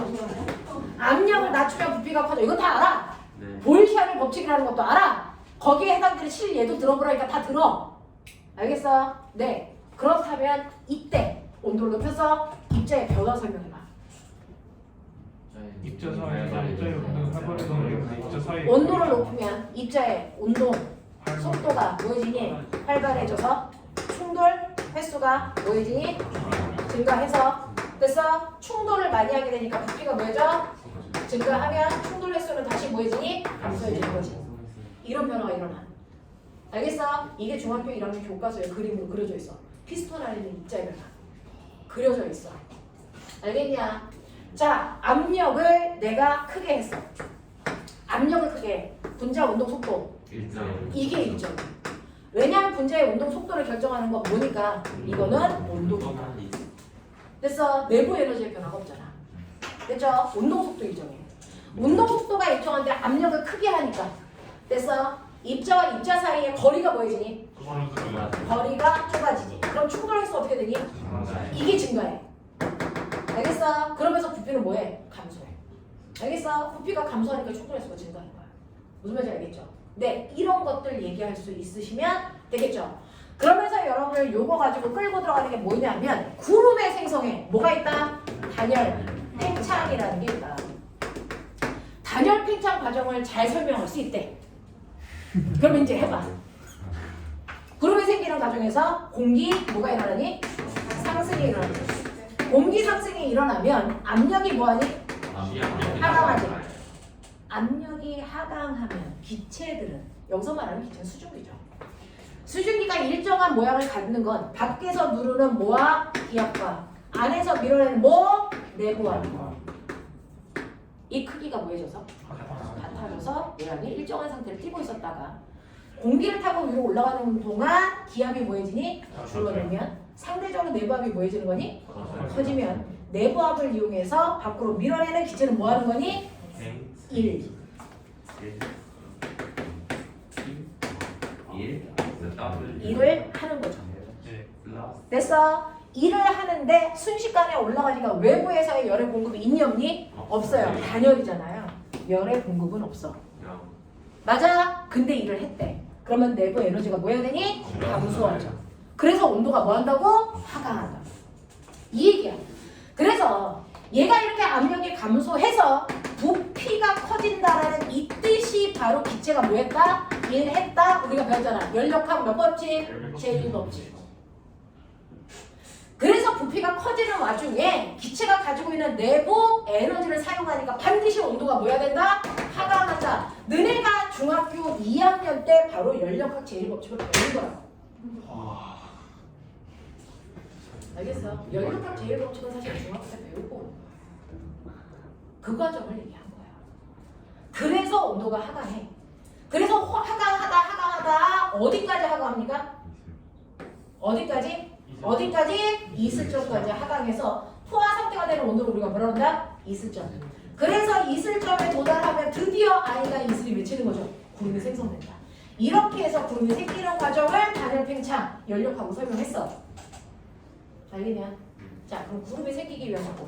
압력을 낮추면 부피가 커져. 이거 다 알아. 보일시아의 법칙이라는 것도 알아. 거기에 해당되는 실예도 들어보라니까 다 들어. 알겠어? 네. 그렇다면 이때 온도를 높여서 입자의 변화 설명해봐. 입자 사이, 입자의 운동 활발해지는 입자 사이. 온도를 높이면 입자의 운동 속도가 뭐해지니? 활발해져서 충돌 횟수가 뭐해지니? 증가해서 됐어? 충돌을 많이 하게 되니까 부피가 뭐해져? 증가하면 충돌 횟수는 다시 뭐해지니? 감소해지는 거지. 이런 변화가 일어나. 알겠어? 이게 중학교 1학년 교과서에 그림으로 그려져 있어. 피스톤 안에 있는 입자의 변화 그려져 있어. 알겠냐? 자, 압력을 내가 크게 했어. 압력을 크게 해. 분자 운동 속도 이게 일정. 왜냐하면 분자의 운동 속도를 결정하는 건 뭐니까 이거는 온도니까. 됐어? 내부 에너지의 변화가 없잖아. 됐죠? 운동 속도 일정해. 운동 속도가 일정한데 압력을 크게 하니까. 됐어? 입자와 입자 사이의 거리가 뭐해지니? 거리가 좁아지지. 그럼 충돌 횟수 어떻게 되니? 이게 증가해. 알겠어? 그러면서 부피는 뭐해? 감소해. 알겠어? 부피가 감소하니까 충돌 횟수가 증가하는 거야. 무슨 말인지 알겠죠? 네, 이런 것들 얘기할 수 있으시면 되겠죠? 그러면서 여러분들 요거 가지고 끌고 들어가는 게 뭐냐면 구름의 생성에 뭐가 있다? 단열, 팽창이라는 게 있다. 단열, 팽창 과정을 잘 설명할 수 있대. 그럼 이제 해봐. 구름이 생기는 과정에서 공기 뭐가 일어나니? 상승이 일어나니. 공기 상승이 일어나면 압력이 뭐하니? 하강하지. 압력이 하강하면 기체들은 여기서 말하는 기체는 수증기죠. 수증기가 일정한 모양을 갖는 건 밖에서 누르는 뭐와 기압과 안에서 밀어내는 뭐? 내부와 이 크기가 뭐해져서? 같아져서 얘랑이 일정한 상태를 띄고 있었다가 공기를 타고 위로 올라가는 동안 기압이 뭐해지니? 줄어들면 상대적으로 내부압이 뭐해지는 거니? 커지면 내부압을 이용해서 밖으로 밀어내는 기체는 뭐 하는 거니? 1. 일을 하는 거죠. 됐어? 일을 하는데 순식간에 올라가니까 외부에서의 열의 공급이 있니 없니? 없어요. 단열이잖아요. 열의 공급은 없어. 맞아? 근데 일을 했대. 그러면 내부 에너지가 뭐 해야 되니? 감소하죠. 그래서 온도가 뭐 한다고? 하강한다. 이 얘기야. 그래서 얘가 이렇게 압력이 감소해서 부피가 커진다라는 이 뜻이 바로 기체가 뭐 했다? 일했다? 우리가 배웠잖아. 연력학 몇 법칙? 제1법칙. 그래서 부피가 커지는 와중에 기체가 가지고 있는 내부 에너지를 사용하니까 반드시 온도가 뭐야 된다? 하강한다. 너네가 중학교 2학년 때 바로 연력학 제1법칙을 배운 거야. 알겠어? 연력학 제1법칙은 사실 중학교 때 배우고 그 과정을 얘기한 거야. 그래서 온도가 하강해. 그래서 하강하다 어디까지 하강합니까? 어디까지? 이슬점까지 하강해서 포화 상태가 되는 온도를 우리가 뭐라 한다? 이슬점. 그래서 이슬점에 도달하면 드디어 아이가 이슬이 맺히는 거죠. 구름이 생성된다. 이렇게 해서 구름이 생기는 과정을 단열 팽창 연력하고 설명했어. 알겠냐? 자, 그럼 구름이 생기기 위한 방법.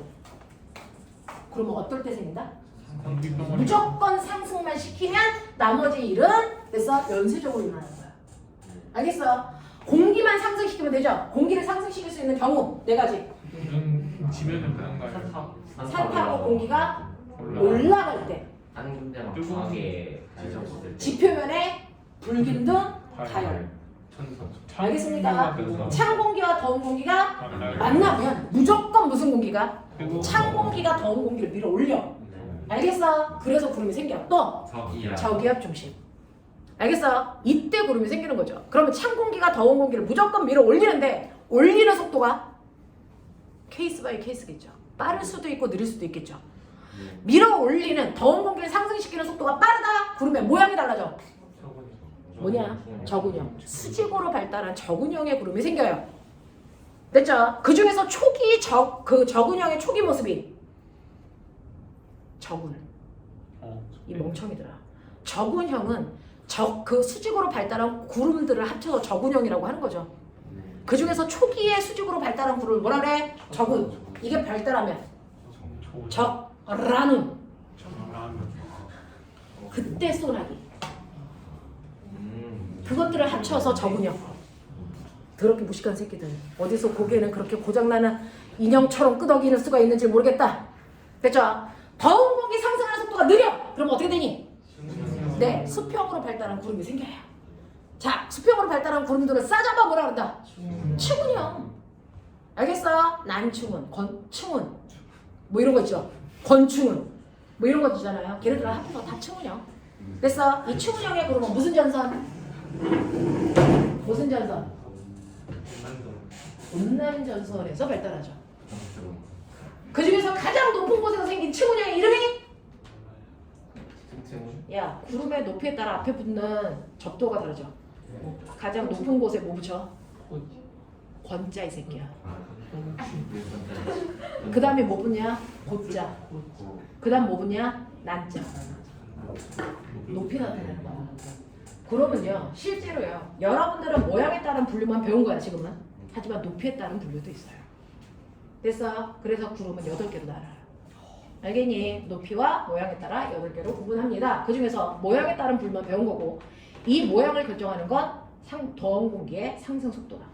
그러면 어떨 때 생긴다? 무조건 상승만 시키면 나머지 일은 됐어? 연쇄적으로 일어나는 거야. 알겠어? 공기만 상승시키면 되죠? 공기를 상승시킬 수 있는 경우 네 가지. 지면은 그런가요? 산타고 공기가 올라갈 때 한 군데만 강하게 지정했을 때 지표면에 불균등 가열. 알겠습니까? 찬 공기와 더운 공기가 만나면 무조건 무슨 공기가? 찬 공기가 더운 공기를 밀어 올려. 알겠어? 그래서 구름이 생겨. 또 저기압 중심. 알겠어? 이때 구름이 생기는 거죠. 그러면 찬 공기가 더운 공기를 무조건 밀어 올리는데 올리는 속도가 케이스 바이 케이스겠죠. 빠를 수도 있고 느릴 수도 있겠죠. 밀어 올리는 더운 공기를 상승시키는 속도가 빠르다. 구름의 모양이 달라져. 뭐냐? 저군형. 수직으로 발달한 저군형의 구름이 생겨요. 됐죠? 그 중에서 초기 그 저군형의 초기 모습이 저군. 이 멍청이들아. 저군형은 그 수직으로 발달한 구름들을 합쳐서 저군형이라고 하는 거죠. 그 중에서 초기에 수직으로 발달한 구름을 뭐라 그래? 저군. 이게 발달하면 적라눔. 그때 소나기. 그것들을 합쳐서 저군형. 더럽게 무식한 새끼들. 어디서 고개는 그렇게 고장나는 인형처럼 끄덕이는 수가 있는지 모르겠다. 됐죠? 더운 공기 상승하는 속도가 느려. 그럼 어떻게 되니? 네, 수평으로 발달한 구름이 생겨요. 자, 수평으로 발달한 구름들을 싸잡아 뭐라 그런다? 충운형. 알겠어? 난충운, 건충운, 뭐 이런 거 있죠? 건충운, 뭐 이런 거 있잖아요. 걔네들 합해서 다 충운형. 됐어? 이 충운형의 구름은 무슨 전선? 무슨 전선? 온난전선에서 발달하죠. 그 중에서 가장 높은 곳에서 생긴 충운형의 이름이? 야, 구름의 높이에 따라 앞에 붙는 적도가 다르죠. 가장 높은 곳에 뭐 붙여? 권자 이 새끼야. 그 다음에 뭐 붙냐? 고자. 그 다음 뭐 붙냐? 난자. 높이 나타나는 거야. 그러면요, 실제로요, 여러분들은 모양에 따른 분류만 배운 거야 지금은. 하지만 높이에 따른 분류도 있어요. 됐어? 그래서 구름은 8개로 나눠요. 알겠니? 높이와 모양에 따라 8개로 구분합니다. 그 중에서 모양에 따른 분류만 배운 거고, 이 모양을 결정하는 건 더운 공기의 상승 속도다.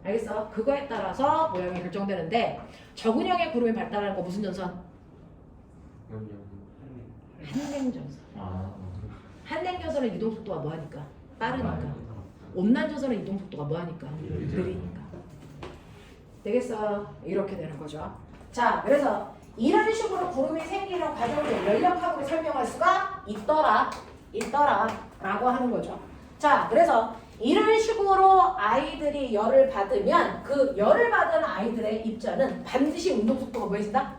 알겠어? 그거에 따라서 모양이 결정되는데, 저근형의 구름이 발달하는 거 무슨 전선? 한냉전선. 한냉전선은 이동 속도가 뭐하니까? 빠르니까. 온난전선은 이동 속도가 뭐하니까? 느리니까. 되겠어? 이렇게 되는 거죠. 자, 그래서 이런 식으로 구름이 생기는 과정을 연력학으로 설명할 수가 있더라 라고 하는 거죠. 자, 그래서 이런 식으로 아이들이 열을 받으면 그 열을 받은 아이들의 입자는 반드시 운동 속도가 뭐해진다?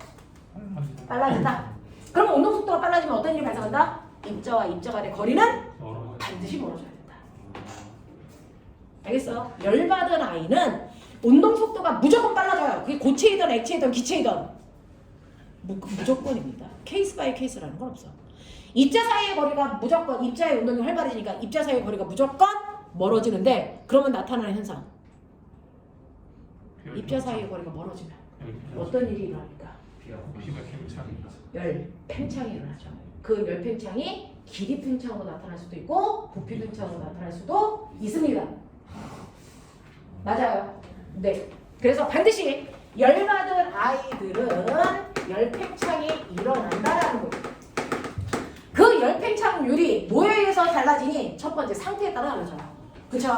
빨라진다. 그럼 운동 속도가 빨라지면 어떤 일이 발생한다? 입자와 입자 간의 거리는 반드시 멀어져야 된다. 알겠어? 열 받은 아이는 운동 속도가 무조건 빨라져요. 그게 고체이든 액체이든 기체이든 무조건입니다. 케이스 바이 케이스라는 건 없어. 입자 사이의 거리가 무조건 입자의 운동이 활발해지니까 입자 사이의 거리가 무조건 멀어지는데, 그러면 나타나는 현상, 입자 사이의 거리가 멀어지면 어떤 일이 일어납니까? 피가 팽창이. 열 팽창이 일어나죠. 그 열 팽창이 길이 팽창으로 나타날 수도 있고 부피 팽창으로 나타날 수도 있습니다. 맞아요. 네. 그래서 반드시 열 받은 아이들은 열 팽창이 일어난다라는 거예요. 그 열 팽창률이 뭐에 의해서 달라지니? 첫 번째 상태에 따라 달라져요. 그쵸?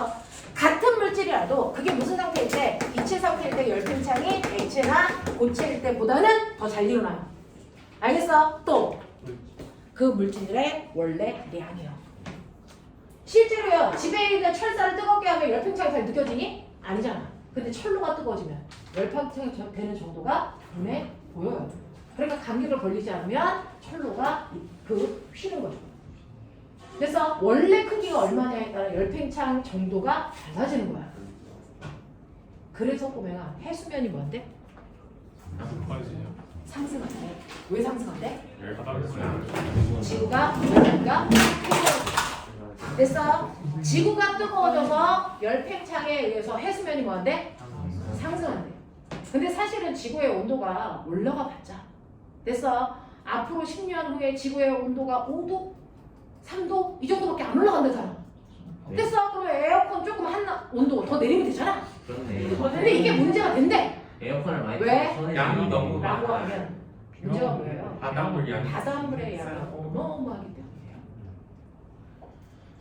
같은 물질이라도 그게 무슨 상태일 때, 기체 상태일 때 열 팽창이 액체나 고체일 때보다는 더 잘 일어나요. 알겠어? 또 그 물질의 원래 량이요. 실제로요, 집에 있는 철사를 뜨겁게 하면 열 팽창이 잘 느껴지니? 아니잖아. 근데 철로가 뜨거워지면 열 팽창이 되는 정도가 눈에 보여요. 그러니까 감기를 걸리지 않으면 철로가 휘는 거죠. 그래서 원래 크기가 얼마냐에 따라 열 팽창 정도가 달라지는 거야. 그래서 보면 해수면이 뭔데? 높아지죠. 상승한대. 왜 상승한대? 바닥에서 지구가 뜨거우니까. 됐어? 지구가 뜨거워져서 열 팽창에 의해서 해수면이 뭐한대? 상승한대. 근데 사실은 지구의 온도가 올라가 봤자, 됐어? 앞으로 10년 후에 지구의 온도가 5도? 3도? 이 정도밖에 안 올라간다잖아. 됐어? 그러면 에어컨 조금 온도 더 내리면 되잖아. 그렇네. 근데 이게 문제가 된대. 에어컨을 많이 왜? 틀어서 양이 너무 라고 하면 문제가 뭐예요? 바닷물 양이 바닷물의 양이 어마어마하기 때문이에요.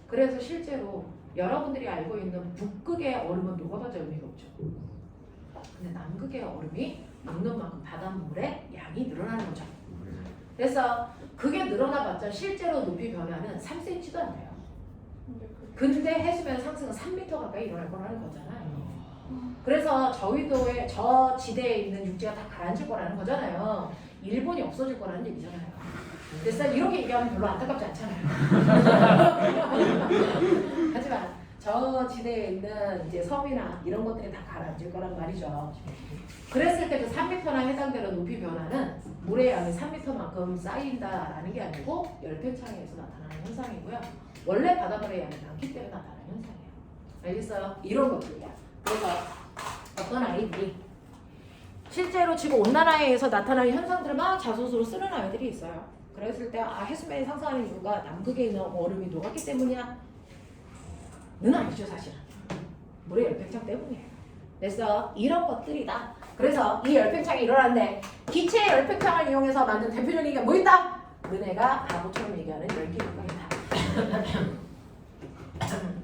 그래서 실제로 여러분들이 알고 있는 북극의 얼음은 녹아봤자 의미가 없죠. 근데 남극의 얼음이 녹는 만큼 바닷물의 양이 늘어나는 거죠. 그래서 그게 늘어나봤자 실제로 높이 변화는 3cm도 안 돼요. 근데 해수면 상승은 3m 가까이 일어날 거라는 거잖아요. 그래서 저위도에 저 지대에 있는 육지가 다 가라앉을 거라는 거잖아요. 일본이 없어질 거라는 얘기잖아요. 그래서 이렇게 얘기하면 별로 안타깝지 않잖아요. 하지만 저 지대에 있는 이제 섬이나 이런 것들이 다 가라앉을 거란 말이죠. 그랬을 때 그 3m나 해당되는 높이 변화는 물의 양이 3m만큼 쌓인다라는 게 아니고 열팽창에 의해서 나타나는 현상이고요. 원래 바닷물의 양이 많기 때문에 나타나는 현상이에요. 알겠어요? 이런 것들이야. 그래서 어떤 아이들이 실제로 지구 온난화에 의해서 나타나는 현상들을 막 자소서로 쓰는 아이들이 있어요. 그랬을 때 해수면이 상승하는 이유가 남극에 있는 얼음이 녹았기 때문이야? 는 아니죠, 사실은. 물의 열팽창 때문이에요. 그래서 이런 것들이다. 그래서 이 열팽창이 일어났는데 기체의 열팽창을 이용해서 만든 대표적인 게 뭐 있다? 너네가 바보처럼 얘기하는 열기구가 있다.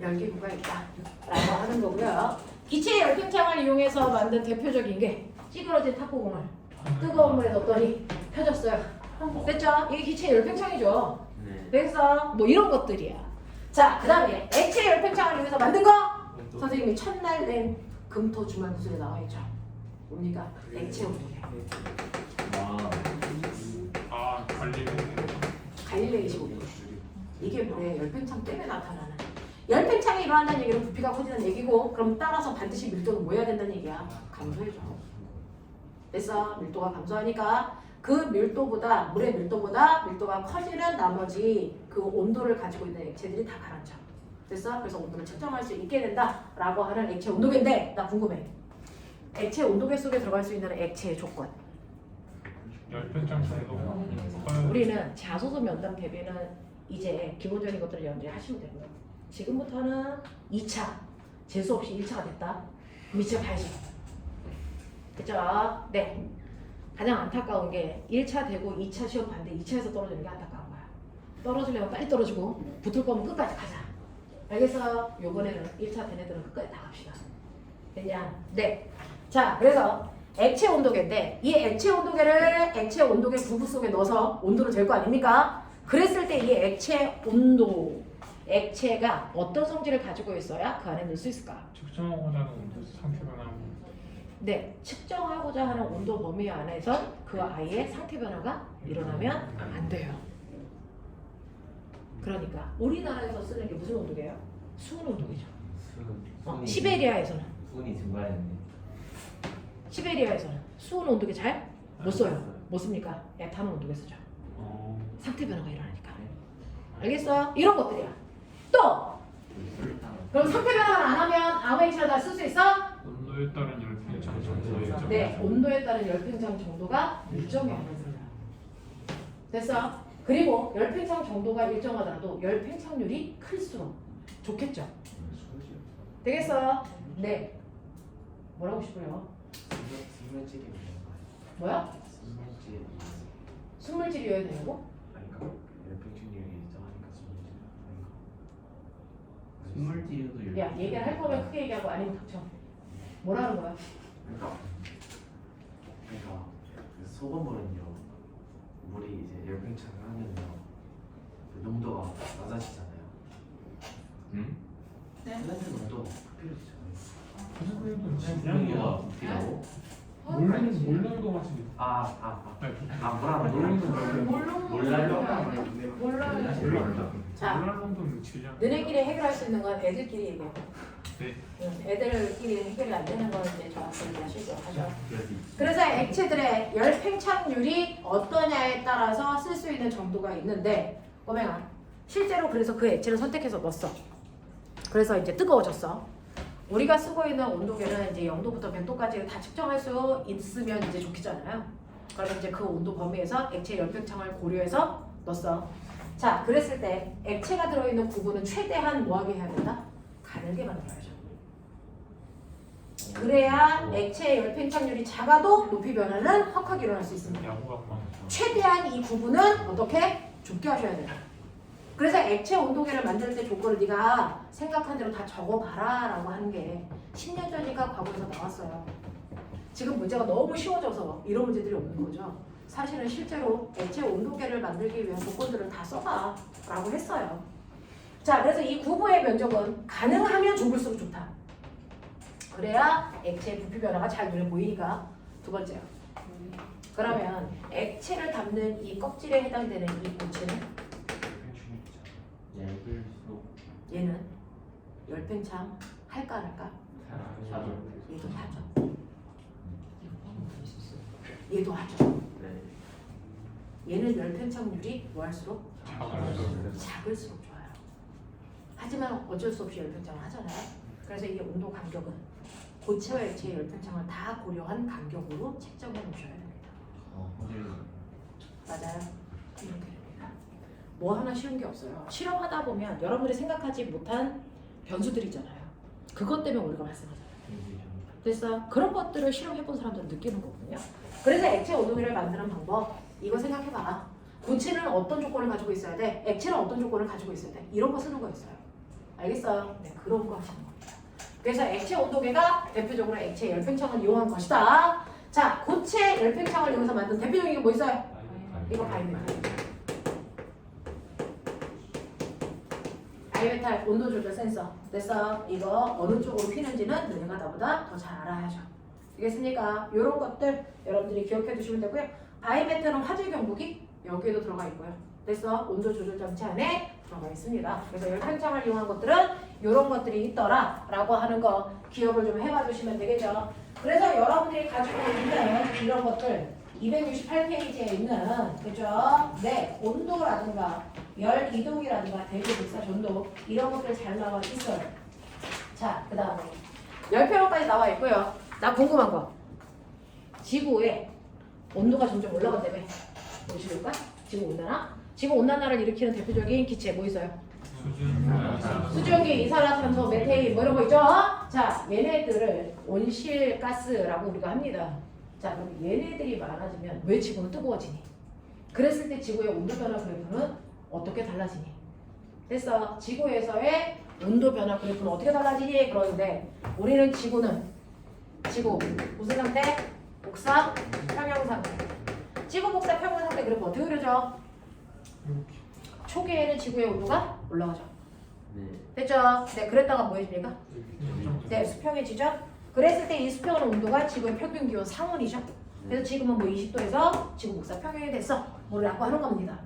열기구가 있다 라고 하는 거고요. 기체의 열팽창을 이용해서 만든 대표적인 게 찌그러진 탁구공을 뜨거운 물에 넣었더니 펴졌어요. 됐죠? 이게 기체의 열팽창이죠. 그래서 뭐 이런 것들이야. 자, 그 다음에 액체의 열팽창을 이용해서 만든 거 선생님이 첫날 낸 금토 주말 구슬에 나와있죠. 뭡니까? 액체 운동이에요. 관리는 갈릴레이 시공이에요. 이게 물의 열팽창 때문에 나타나는, 열팽창이 일어난다는 얘기는 부피가 커지는 얘기고 그럼 따라서 반드시 밀도는 뭐 해야 된다는 얘기야? 감소해줘. 됐어? 밀도가 감소하니까 그 밀도보다 물의 밀도가 커지는 나머지 그 온도를 가지고 있는 액체들이 다 가라앉아. 됐어? 그래서 온도를 측정할 수 있게 된다라고 하는 액체 온도계인데 나 궁금해. 액체 온도계 속에 들어갈 수 있는 액체의 조건. 열변장 정도. 우리는 자소서 면담 대비는 이제 기본적인 것들을 염두에 하시면 되고요. 지금부터는 2차 재수 없이 1차가 됐다. 그럼 2차 봐야죠. 됐죠? 네. 가장 안타까운 게 1차 되고 2차 시험 봤는데 2차에서 떨어지는 게 안타까운 거야. 떨어지려면 빨리 떨어지고 붙을 거면 끝까지 가자. 알겠어? 요번에는 1차 된 애들은 끝까지 다 갑시다. 됐냐? 네. 자, 그래서 액체 온도계인데 이 액체 온도계를 액체 온도계 부부 속에 넣어서 온도를 잴 거 아닙니까? 그랬을 때 이 액체 온도, 액체가 어떤 성질을 가지고 있어야 그 안에 넣을 수 있을까? 측정하고자 하는 온도 상태 변화. 네, 측정하고자 하는 온도 범위 안에서 그 아이의 상태 변화가 일어나면 안 돼요. 그러니까 우리나라에서 쓰는 게 무슨 온도계예요? 수온 온도계죠. 시베리아에서는 수온이 증가했네. 시베리아에서는 수온 온도계 잘 못 써요. 못 씁니까? 에탄올 온도계 쓰죠. 상태 변화가 일어나니까. 알겠어요? 이런 것들이야. 또 그럼 상태 변화를 안 하면 아무 액체나 다 쓸 수 있어? 온도에 따른 열변장 정도의 일정. 네, 온도에 따른 열팽창 정도가 일정해야 됩니다. 됐어? 그리고 열팽창 정도가 일정하더라도 열팽창률이 클수록 좋겠죠? 되겠어요? 네. 뭐라고 싶어요? 스물질이 뭐야? 스물질. 순물질이어야 되냐고? 아닌가? 열병충률이 일정하니까 스물질. 스물질도 야, 얘기를 할 거면 크게 얘기하고 아니면 닥쳐. 뭐라는 거야? 그러니까 그 소금물은요, 물이 이제 열병창을 하면요, 그 농도가 낮아지잖아요. 응? 플랜트 농도가 급해지잖아요. 그냥 부피라고? 모르는 거 같이. 몰라요. 자, 모르는 정도는 질량. 너네끼리 해결할 수 있는 건 애들끼리 얘기해. 네. 애들끼리 해결이 안 되는 건 이제 저한테 얘기하시죠. 하죠. 그래서 그래서 액체들의 열 팽창률이 어떠냐에 따라서 쓸 수 있는 정도가 있는데 꼬맹아 실제로 그래서 그 액체를 선택해서 넣었어. 그래서 이제 뜨거워졌어. 우리가 쓰고 있는 온도계는 이제 0도부터 100도까지 다 측정할 수 있으면 이제 좋겠잖아요. 그러면 이제 그 온도 범위에서 액체 열 팽창을 고려해서 넣었어. 자, 그랬을 때 액체가 들어있는 구분은 최대한 뭐하게 해야 된다? 가늘게 만들어야죠. 그래야 액체의 열 팽창률이 작아도 높이 변화는 확확 일어날 수 있습니다. 야구가 최대한 이 구분은 어떻게? 좁게 하셔야 돼요. 그래서 액체 온도계를 만들 때 조건을 네가 생각한 대로 다 적어봐라 라고 하는 게 10년 전이니까 과거에서 나왔어요. 지금 문제가 너무 쉬워져서 이런 문제들이 없는 거죠. 사실은 실제로 액체 온도계를 만들기 위한 조건들을 다 써봐 라고 했어요. 자, 그래서 이 구보의 면적은 가능하면 좁을수록 좋다. 그래야 액체의 부피 변화가 잘 눈에 보이니까. 두 번째요. 그러면 액체를 담는 이 껍질에 해당되는 이 본체는 얇을수록 얘는 열팽창 할까 안 할까? 하죠. 얘도 하죠. 얘도 하죠. 네. 얘는 열팽창률이 뭐 할수록? 작아요. 작을수록 좋아요. 하지만 어쩔 수 없이 열팽창을 하잖아요. 그래서 이 온도 간격은 고체와 액체의 열팽창을 다 고려한 간격으로 책정해 놓으셔야 됩니다. 맞아요. 이렇게 됩니다. 뭐 하나 쉬운 게 없어요. 실험하다 보면 여러분들이 생각하지 못한 변수들이 있잖아요. 그것 때문에 우리가 말씀하잖아요. 그래서 그런 것들을 실험해본 사람들은 느끼는 거거든요. 그래서 액체 온도계를 만드는 방법 이거 생각해봐. 고체는 어떤 조건을 가지고 있어야 돼? 액체는 어떤 조건을 가지고 있어야 돼? 이런 거 쓰는 거 있어요. 알겠어요? 네, 그런 거 하시는 겁니다. 그래서 액체 온도계가 대표적으로 액체 열팽창을 이용한 것이다. 자, 고체 열팽창을 이용해서 만든 대표적인 게 뭐 있어요? 이거 바이메탈. 바이메탈 온도 조절 센서. 됐어? 이거 어느 쪽으로 휘는지는 너네가 나보다 더 잘 알아야죠. 알겠습니까? 이런 것들 여러분들이 기억해 두시면 되고요. 바이메탈은 화재 경보기 여기에도 들어가 있고요. 됐어? 온도 조절 장치 안에 들어가 있습니다. 그래서 열팽창을 이용한 것들은 이런 것들이 있더라라고 하는 거 기억을 좀 해봐 주시면 되겠죠. 그래서 여러분들이 가지고 있는 이런 것들 268페이지에 있는 그죠? 네, 온도라든가 열 이동이라든가 대기 불사 전도 이런 것들 잘 나와 있어요. 자, 그 다음에 열평까지 나와 있고요. 나 궁금한 거. 지구에 온도가 점점 올라간다며. 보실까? 지구 온난화? 지구 온난화를 일으키는 대표적인 기체 뭐 있어요? 수증기, 이산화탄소, 메테인 뭐 이런 거 있죠? 자, 얘네들을 온실가스라고 우리가 합니다. 자, 그럼 얘네들이 많아지면 왜 지구는 뜨거워지니? 그랬을 때 지구의 온도 변화 그래프는 어떻게 달라지니? 됐어. 지구에서의 온도 변화 그래프는 어떻게 달라지니? 그러는데 우리는 지구 무슨 상태? 복사 평형 상태. 지구 복사 평형 상태 그래프 어떻게 그려져? 초기에는 지구의 온도가 올라가죠. 네. 됐죠? 네, 그랬다가 뭐 해집니까? 네, 수평해지죠? 그랬을 때 이 수평은 온도가 지구의 평균 기온 상온이죠. 그래서 지금은 뭐 20도에서 지구 복사 평형이 됐어. 뭐라고 하는 겁니다.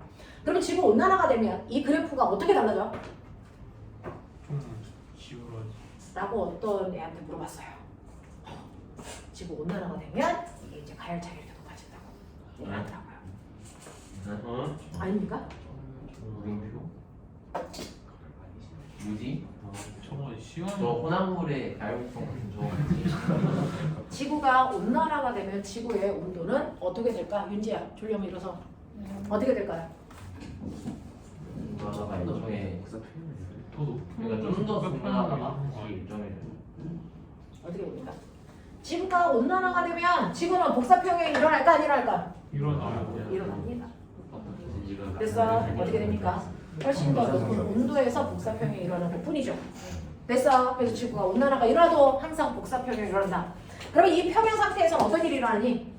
그러면 지구 온난화가 되면 이 그래프가 어떻게 달라져? 좀 기울어지. 라고 어떤 애한테 물어봤어요. 지구 온난화가 되면 이게 이제 가열차가 이렇게 높아진다고 얘기하더라고요. 아닙니까? 물음표? 무지? 저거 시간. 저 호남물의 가열성 같은 저 지구가 온난화가 되면 지구의 온도는 어떻게 될까? 윤지야, 졸려면 일어서. 어떻게 될까요? 온도가 일종의 더 높은. 그러니까 좀 더 중간하다가 일종의 어떻게 됩니까? 지구가 온난화가 되면 지구는 복사평형이 일어날까 안 일어날까? 일어나요. 일어납니다. 그래서 어떻게 됩니까? 훨씬 더 높은 온도에서 복사평형이 일어나는 것뿐이죠. 됐어. 그래서 지구가 온난화가 일어나도 항상 복사평형이 일어난다. 그러면 이 평형 상태에서는 어떤 일이 일어나니?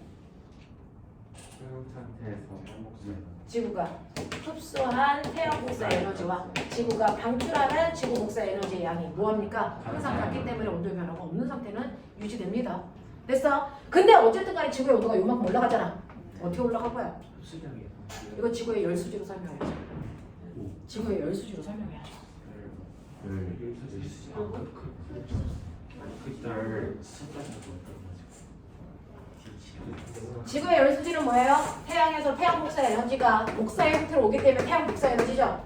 지구가 흡수한 태양 복사 에너지와 지구가 방출하는 지구 복사 에너지의 양이 뭐합니까? 항상 같기 때문에 온도 변화가 없는 상태는 유지됩니다. 됐어? 근데 어쨌든 간에 지구의 온도가 요만큼 올라가잖아. 어떻게 올라갈 거야? 흡수량이에요. 이거 지구의 열수지로 설명해야죠. 지구의 열수지로 설명해야죠. 지구의 열수지는 뭐예요? 태양에서 태양 복사 에너지가 복사의 형태로 오기 때문에 태양 복사 에너지죠.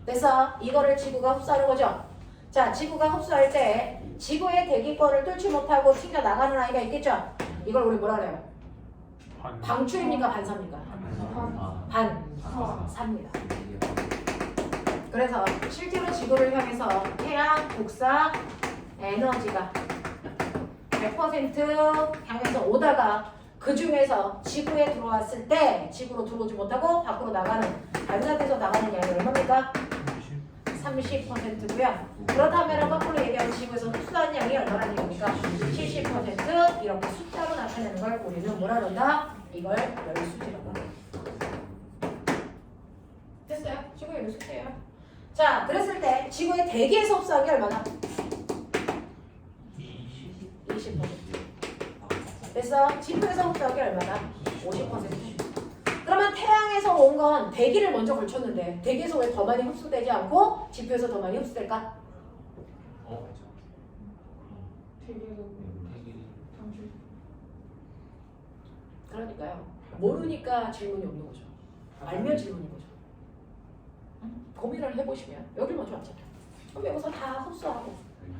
그래서 이거를 지구가 흡수하는 거죠. 자, 지구가 흡수할 때 지구의 대기권을 뚫지 못하고 튕겨 나가는 아이가 있겠죠. 이걸 우리 뭐라 그래요? 방출입니까? 반사입니까? 반사입니다. 그래서 실제로 지구를 향해서 태양 복사 에너지가 100% 향해서 오다가 그 중에서 지구에 들어왔을 때 지구로 들어오지 못하고 밖으로 나가는 반사돼서 나가는 양이 얼마입니까? 30%고요. 그렇다면 거꾸로 얘기하면 지구에서 흡수한 양이 얼마나 됩니까? 70% 이렇게 숫자로 나타내는 걸 우리는 뭐라 그런다? 이걸 열수지라고 합니다. 됐어요? 지구의 열수지예요. 자, 그랬을 때 지구의 대기에서 흡수한 게 얼마나? 20%. 그래서 지표에서 흡수한 게 얼마나? 50%. 그러면 태양에서 온 건 대기를 먼저 걸쳤는데 대기에서 왜 더 많이 흡수되지 않고 지표에서 더 많이 흡수될까? 그러니까요. 모르니까 질문이 없는 거죠. 알면 질문인 거죠. 고민을 해보시면 여기 먼저 왔잖아요. 그럼 여기서 다 흡수하고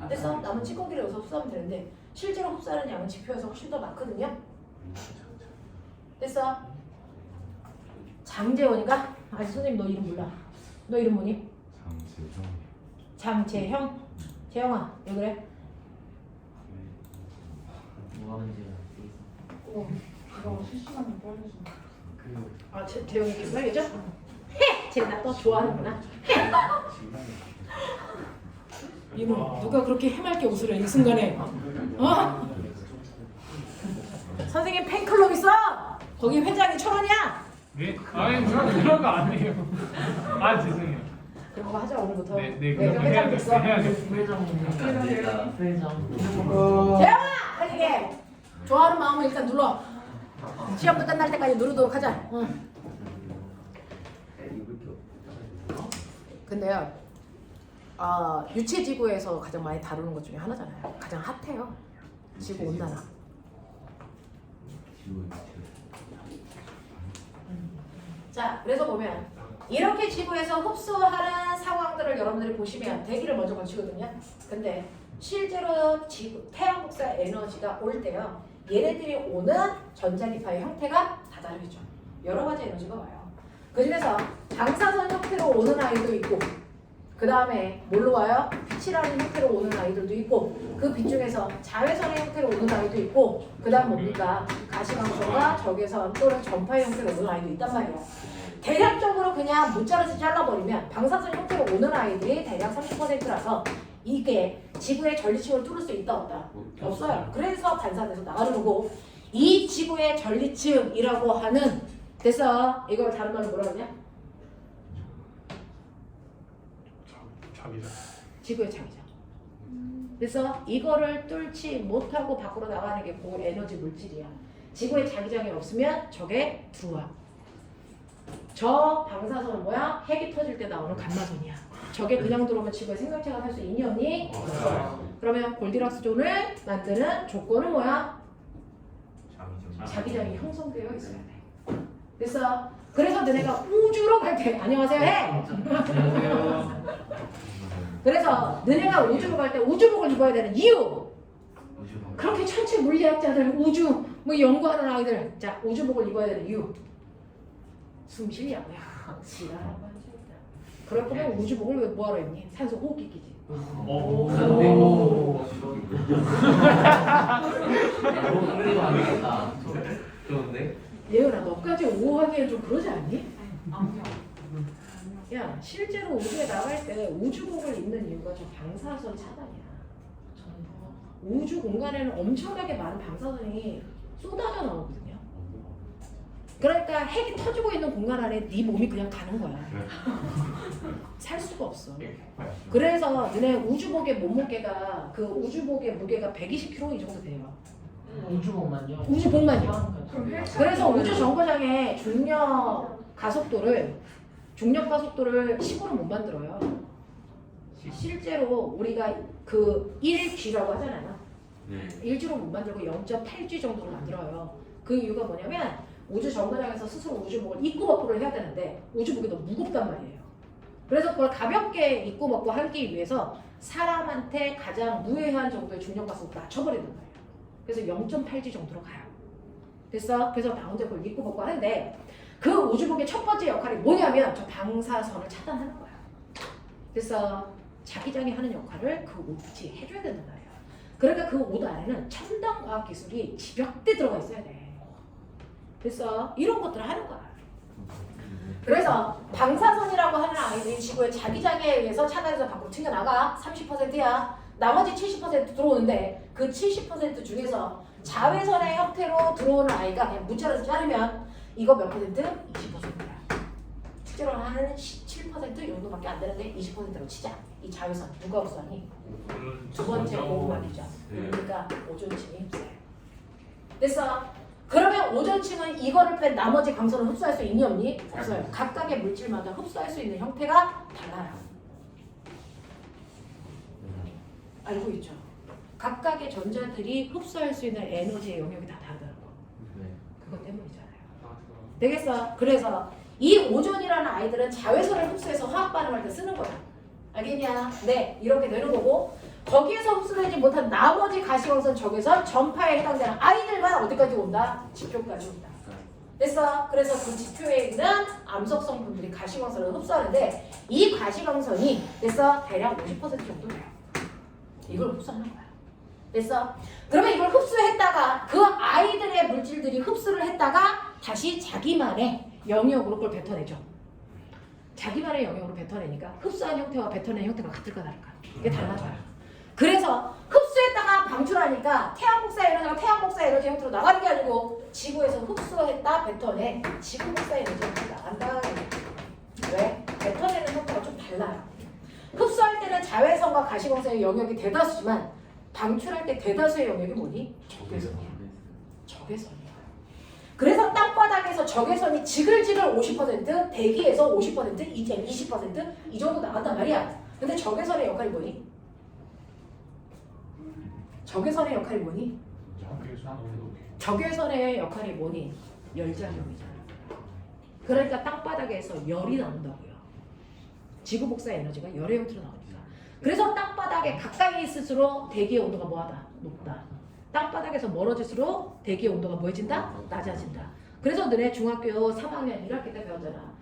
그래서 남은 찌꺼기를 여기서 흡수하면 되는데 실제로 흡수하는 양은 지표에서 훨씬 더 많거든요. 됐어? 장재원이가? 아직 선생님 너 이름 몰라. 너 이름 뭐니? 장재형. 재형아 왜 그래? 뭐가 문제야? 이거 실시간으로 보여주시면 아 재형이 이렇게 빨개져? 헤! 쟤나 또 좋아하는구나. 이놈 누가 그렇게 해맑게 웃으래 이 순간에. 어? 선생님 팬클럽 있어? 거기 회장이 1,000원이야? 네? 아니 그런 거 아니에요. 아 죄송해요. 그런 거 하자 오늘부터. 네, 내가 그거 해야 회장 돼. 됐어. 해야 돼. 회장. 재영아! 빨리 해! 좋아하는 마음을 일단 눌러. 시험부 끝날 때까지 누르도록 하자. 응. 근데요, 유체지구에서 가장 많이 다루는 것 중에 하나잖아요. 가장 핫해요. 지구 온난화. 자, 그래서 보면 이렇게 지구에서 흡수하는 상황들을 여러분들이 보시면 대기를 먼저 거치거든요. 근데 실제로 지구, 태양 복사 에너지가 올 때요, 얘네들이 오는 전자기파의 형태가 다 다르겠죠. 여러 가지 에너지가 와요. 그 중에서 방사선 형태로 오는 아이도 있고, 그 다음에 뭘로 와요? 빛이라는 형태로 오는 아이들도 있고, 그 빛 중에서 자외선의 형태로 오는 아이도 있고, 그 다음 뭡니까? 가시광선과 적외선 또는 전파의 형태로 오는 아이도 있단 말이에요. 대략적으로 그냥 문자로 잘라버리면 방사선 형태로 오는 아이들이 대략 30%라서 이게 지구의 전리층을 뚫을 수 있다 없다? 없어요. 그래서 반사돼서 나가는 거고, 이 지구의 전리층이라고 하는, 됐어? 이걸 다른 말로 뭐라 그러냐? 자기장. 지구의 자기장. 그래서 이거를 뚫지 못하고 밖으로 나가는 게 고에너지 물질이야. 지구의 자기장이 없으면 저게 들어와. 저 방사선은 뭐야? 핵이 터질 때 나오는 감마선이야. 저게 그냥 들어오면 지구에 생명체가 살 수 있니 없니? 그러면 골디락스 존을 만드는 조건은 뭐야? 자기장이 형성되어 있어야 돼. 그래서 너네가 우주로 갈 때 안녕하세요 해. 그래서 너네가 우주로 갈 때 우주복을 입어야 되는 이유. 그렇게 천체 물리학자들 우주 뭐 연구하는 아이들 자 우주복을 입어야 되는 이유. 숨 쉬려고요. 지랄하고 앉아있다. 그럴 거면 우주복을 왜 뭐하러 입니? 산소 호흡기끼지. 너무 흥미가 안 되겠다. 좋은데? 예은아 너까지 오하기엔 좀 그러지 않니? 야 실제로 우주에 나갈 때 우주복을 입는 이유가 저 방사선 차단이야. 우주 공간에는 엄청나게 많은 방사선이 쏟아져 나오거든요. 그러니까 핵이 터지고 있는 공간 안에 네 몸이 그냥 가는 거야. 살 수가 없어. 그래서 너네 우주복의 몸무게가 그 우주복의 무게가 120kg 이 정도 돼요. 우주복만요? 우주복만요. 그럼 헬스 그래서 우주 정거장의 중력 가속도를 10으로 못 만들어요. 실제로 우리가 그 1G라고 하잖아요. 1G로 못 만들고 0.8G 정도로 만들어요. 그 이유가 뭐냐면 우주 정거장에서 스스로 우주복을 입고 먹고를 해야 되는데 우주복이 너무 무겁단 말이에요. 그래서 그걸 가볍게 입고 먹고 하기 위해서 사람한테 가장 무해한 정도의 중력 가속도를 낮춰버리는 거예요. 그래서 0.8G 정도로 가요. 됐어? 그래서 나 혼자 그걸 입고 먹고 하는데 그 우주복의 첫 번째 역할이 뭐냐면 저 방사선을 차단하는 거야. 그래서 자기장이 하는 역할을 그 옷이 해줘야 된단 말이야. 그러니까 그 옷 안에는 첨단 과학 기술이 집약돼 들어가 있어야 돼. 됐어? 이런 것들을 하는 거야. 그래서 방사선이라고 하는 아이들이 지구의 자기장에 의해서 차단해서 밖으로 튕겨나가 30%야. 나머지 70% 들어오는데 그 70% 중에서 자외선의 형태로 들어오는 아이가 그냥 문자로 자르면 이거 몇 퍼센트? 20%야. 실제로는 한 17% 이 정도밖에 안 되는데 20%로 치자. 이 자외선 누가 흡수하니? 두 번째 고구마이죠. 그러니까 오존층이 흡수해요. 됐어? 그러면 오존층은 이거를 뺀 나머지 광선을 흡수할 수 있니 없니? 없어요. 각각의 물질마다 흡수할 수 있는 형태가 달라요. 알고 있죠? 각각의 전자들이 흡수할 수 있는 에너지의 영역이 다 다르다는 거. 그것 때문이잖아요. 되겠어? 그래서 이 오존이라는 아이들은 자외선을 흡수해서 화학 반응할 때 쓰는 거야. 알겠냐? 네, 이렇게 되는 거고 거기에서 흡수되지 못한 나머지 가시광선 적외선 전파에 해당되는 아이들만 어디까지 온다? 지표까지 온다. 됐어? 그래서 그 지표에 있는 암석 성분들이 가시광선을 흡수하는데 이 가시광선이 됐어? 대략 50% 정도 돼요. 이걸 흡수하는 거야. 됐어? 그러면 이걸 흡수했다가 그 아이들의 물질들이 흡수를 했다가 다시 자기만의 영역으로 그걸 뱉어내죠. 자기만의 영역으로 뱉어내니까 흡수한 형태와 뱉어낸 형태가 같을까 다를까? 이게 달라져요. 그래서 흡수했다가 방출하니까 태양 복사 에너지가 태양 복사 에너지 형태로 나가는 게 아니고 지구에서 흡수했다 뱉어내 지구 복사 에너지 형태가 나간다. 왜? 뱉어내는 형태가 좀 달라요. 흡수할 때는 자외선과 가시광선의 영역이 대다수지만 방출할 때 대다수의 영역이 뭐니? 적외선이야. 적외선이야. 그래서 땅바닥에 태양에서 적외선이 지글지글 50%, 대기에서 50%, 이제 20%이 정도 나간단 말이야. 근데 적외선의 역할이 뭐니? 적외선의 역할이 뭐니? 적외선의 역할이 뭐니? 열작용이잖아. 그러니까 땅바닥에서 열이 나온다고요. 지구 복사 에너지가 열의 형태로 나오니까. 그래서 땅바닥에 가까이 있을수록 대기의 온도가 뭐하다? 높다. 땅바닥에서 멀어질수록 대기의 온도가 뭐해진다? 낮아진다. 그래서 너네 중학교 3학년 1학기 때 배웠잖아.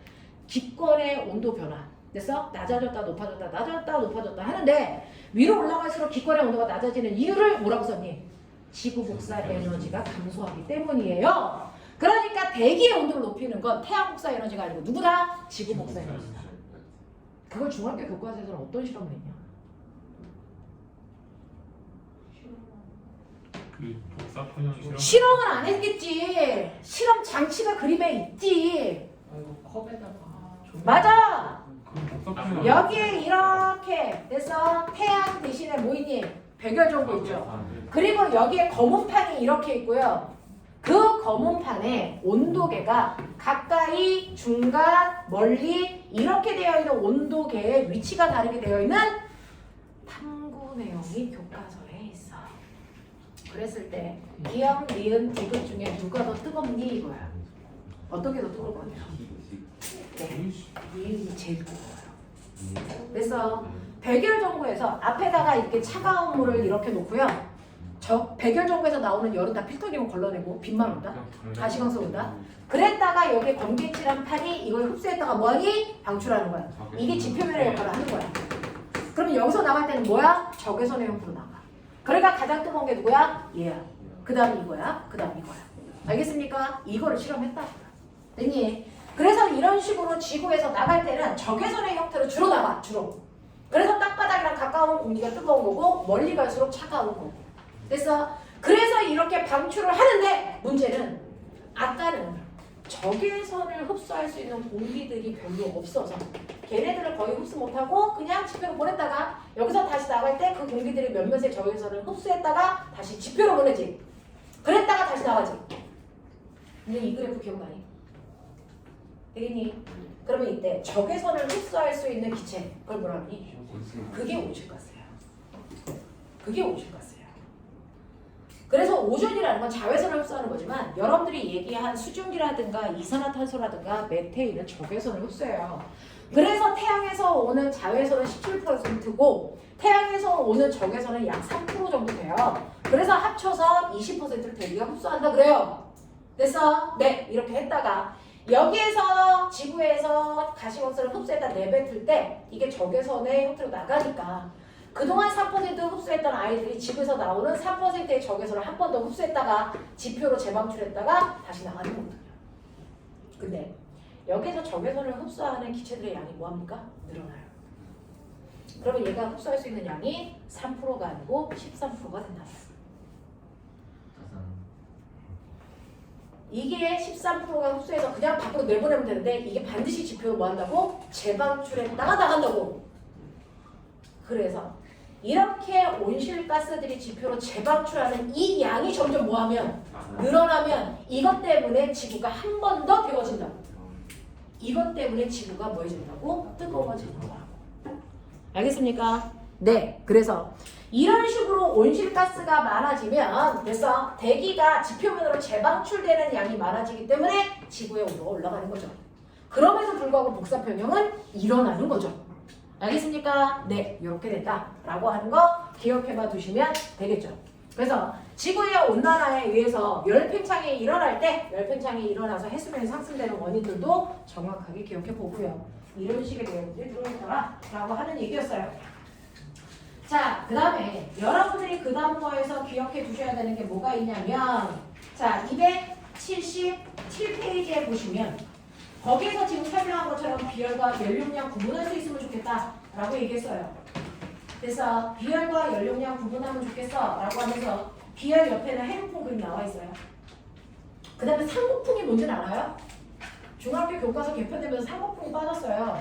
기권의 온도 변화. 됐어? 낮아졌다 높아졌다 낮아졌다 높아졌다 하는데 위로 올라갈수록 기권의 온도가 낮아지는 이유를 뭐라고 썼니? 지구 복사 에너지가 감소하기 때문이에요. 그러니까 대기의 온도를 높이는 건 태양 복사 에너지가 아니고 누구다? 지구 복사 에너지다. 그걸 중학교 교과서에서는 어떤 실험을 했냐? 그 복사 편형 실험. 실험은 안 했겠지. 실험 장치가 그림에 있지. 아이고 컵에다가 맞아. 그 복사 편형. 여기에 이렇게 돼서 태양 대신에 뭐 있니? 백열전구 있죠. 그리고 여기에 검은판이 이렇게 있고요. 그 검은판에 온도계가 가까이, 중간, 멀리 이렇게 되어 있는 온도계의 위치가 다르게 되어 있는 탐구 내용이 교과서에 있어. 그랬을 때 기억, 니은, 디귿 중에 누가 더 뜨겁니 이거야. 어떤 게 더 뜨거울 거냐? 네, 니은이 제일 뜨거워요. 그래서 백열전구에서 앞에다가 이렇게 차가운 물을 이렇게 놓고요. 저 백열전구에서 나오는 열은 다 필터링을 걸러내고 빛만 온다. 가시광선 온다. 그랬다가 여기에 검게칠한 판이 이걸 흡수했다가 뭐하니? 방출하는 거야. 이게 지표면의 역할을 하는 거야. 그러면 여기서 나갈 때는 뭐야? 적외선의 형태로 나가. 그러니까 가장 뜨거운 게 누구야? 얘야. 그 다음 이거야. 그 다음 이거야. 알겠습니까? 이거를 실험했다. 됐니? 그래서 이런 식으로 지구에서 나갈 때는 적외선의 형태로 주로 나가. 주로. 그래서 땅바닥이랑 가까운 공기가 뜨거운 거고 멀리 갈수록 차가운 거고. 됐어? 그래서 이렇게 방출을 하는데 문제는 아까는 적외선을 흡수할 수 있는 공기들이 별로 없어서 걔네들을 거의 흡수 못하고 그냥 지표로 보냈다가 여기서 다시 나갈 때 그 공기들이 몇몇의 적외선을 흡수했다가 다시 지표로 보내지. 그랬다가 다시 나가지. 근데 이 그래프 기억나니? 되겠니? 그러면 이때 적외선을 흡수할 수 있는 기체 그걸 뭐라 하니? 그게 온실가스야. 그게 온실가스야. 그래서 오존이라는 건 자외선을 흡수하는 거지만 여러분들이 얘기한 수증기라든가 이산화탄소라든가 메테인은 적외선을 흡수해요. 그래서 태양에서 오는 자외선은 17%고 태양에서 오는 적외선은 약 3% 정도 돼요. 그래서 합쳐서 20%를 대기가 흡수한다 그래요. 됐어? 네, 이렇게 했다가 여기에서 지구에서 가시광선을 흡수했다 내뱉을 때 이게 적외선의 형태로 나가니까 그동안 3% 흡수했던 아이들이 지구에서 나오는 3%의 적외선을 한 번 더 흡수했다가 지표로 재방출했다가 다시 나가는 거거든요. 근데 여기에서 적외선을 흡수하는 기체들의 양이 뭐합니까? 늘어나요. 그러면 얘가 흡수할 수 있는 양이 3%가 아니고 13%가 된다. 이게 13%가 흡수해서 그냥 밖으로 내보내면 되는데 이게 반드시 지표로 뭐 한다고? 재방출했다가 나간다고. 그래서 이렇게 온실가스들이 지표로 재방출하는 이 양이 점점 뭐하면 늘어나면 이것 때문에 지구가 한 번 더 데워진다. 이것 때문에 지구가 뭐해진다고? 뜨거워지는 거라고. 알겠습니까? 네. 그래서 이런 식으로 온실가스가 많아지면 그래서 대기가 지표면으로 재방출되는 양이 많아지기 때문에 지구의 온도가 올라가는 거죠. 그럼에도 불구하고 복사평형은 일어나는 거죠. 알겠습니까? 네, 이렇게 됐다라고 하는 거 기억해봐 두시면 되겠죠. 그래서 지구의 온난화에 의해서 열팽창이 일어날 때 열팽창이 일어나서 해수면이 상승되는 원인들도 정확하게 기억해 보고요. 이런 식의 내용들이 들어있더라라고 하는 얘기였어요. 자, 그 다음에 여러분들이 그 다음 거에서 기억해 두셔야 되는 게 뭐가 있냐면 자, 277페이지에 보시면 거기에서 지금 설명한 것처럼 비열과 연료량 구분할 수 있으면 좋겠다 라고 얘기했어요. 그래서 비열과 연료량 구분하면 좋겠어 라고 하면서 비열 옆에는 해류풍 그림 나와 있어요. 그 다음에 상고풍이 뭔지는 알아요? 중학교 교과서 개편되면서 상고풍이 빠졌어요.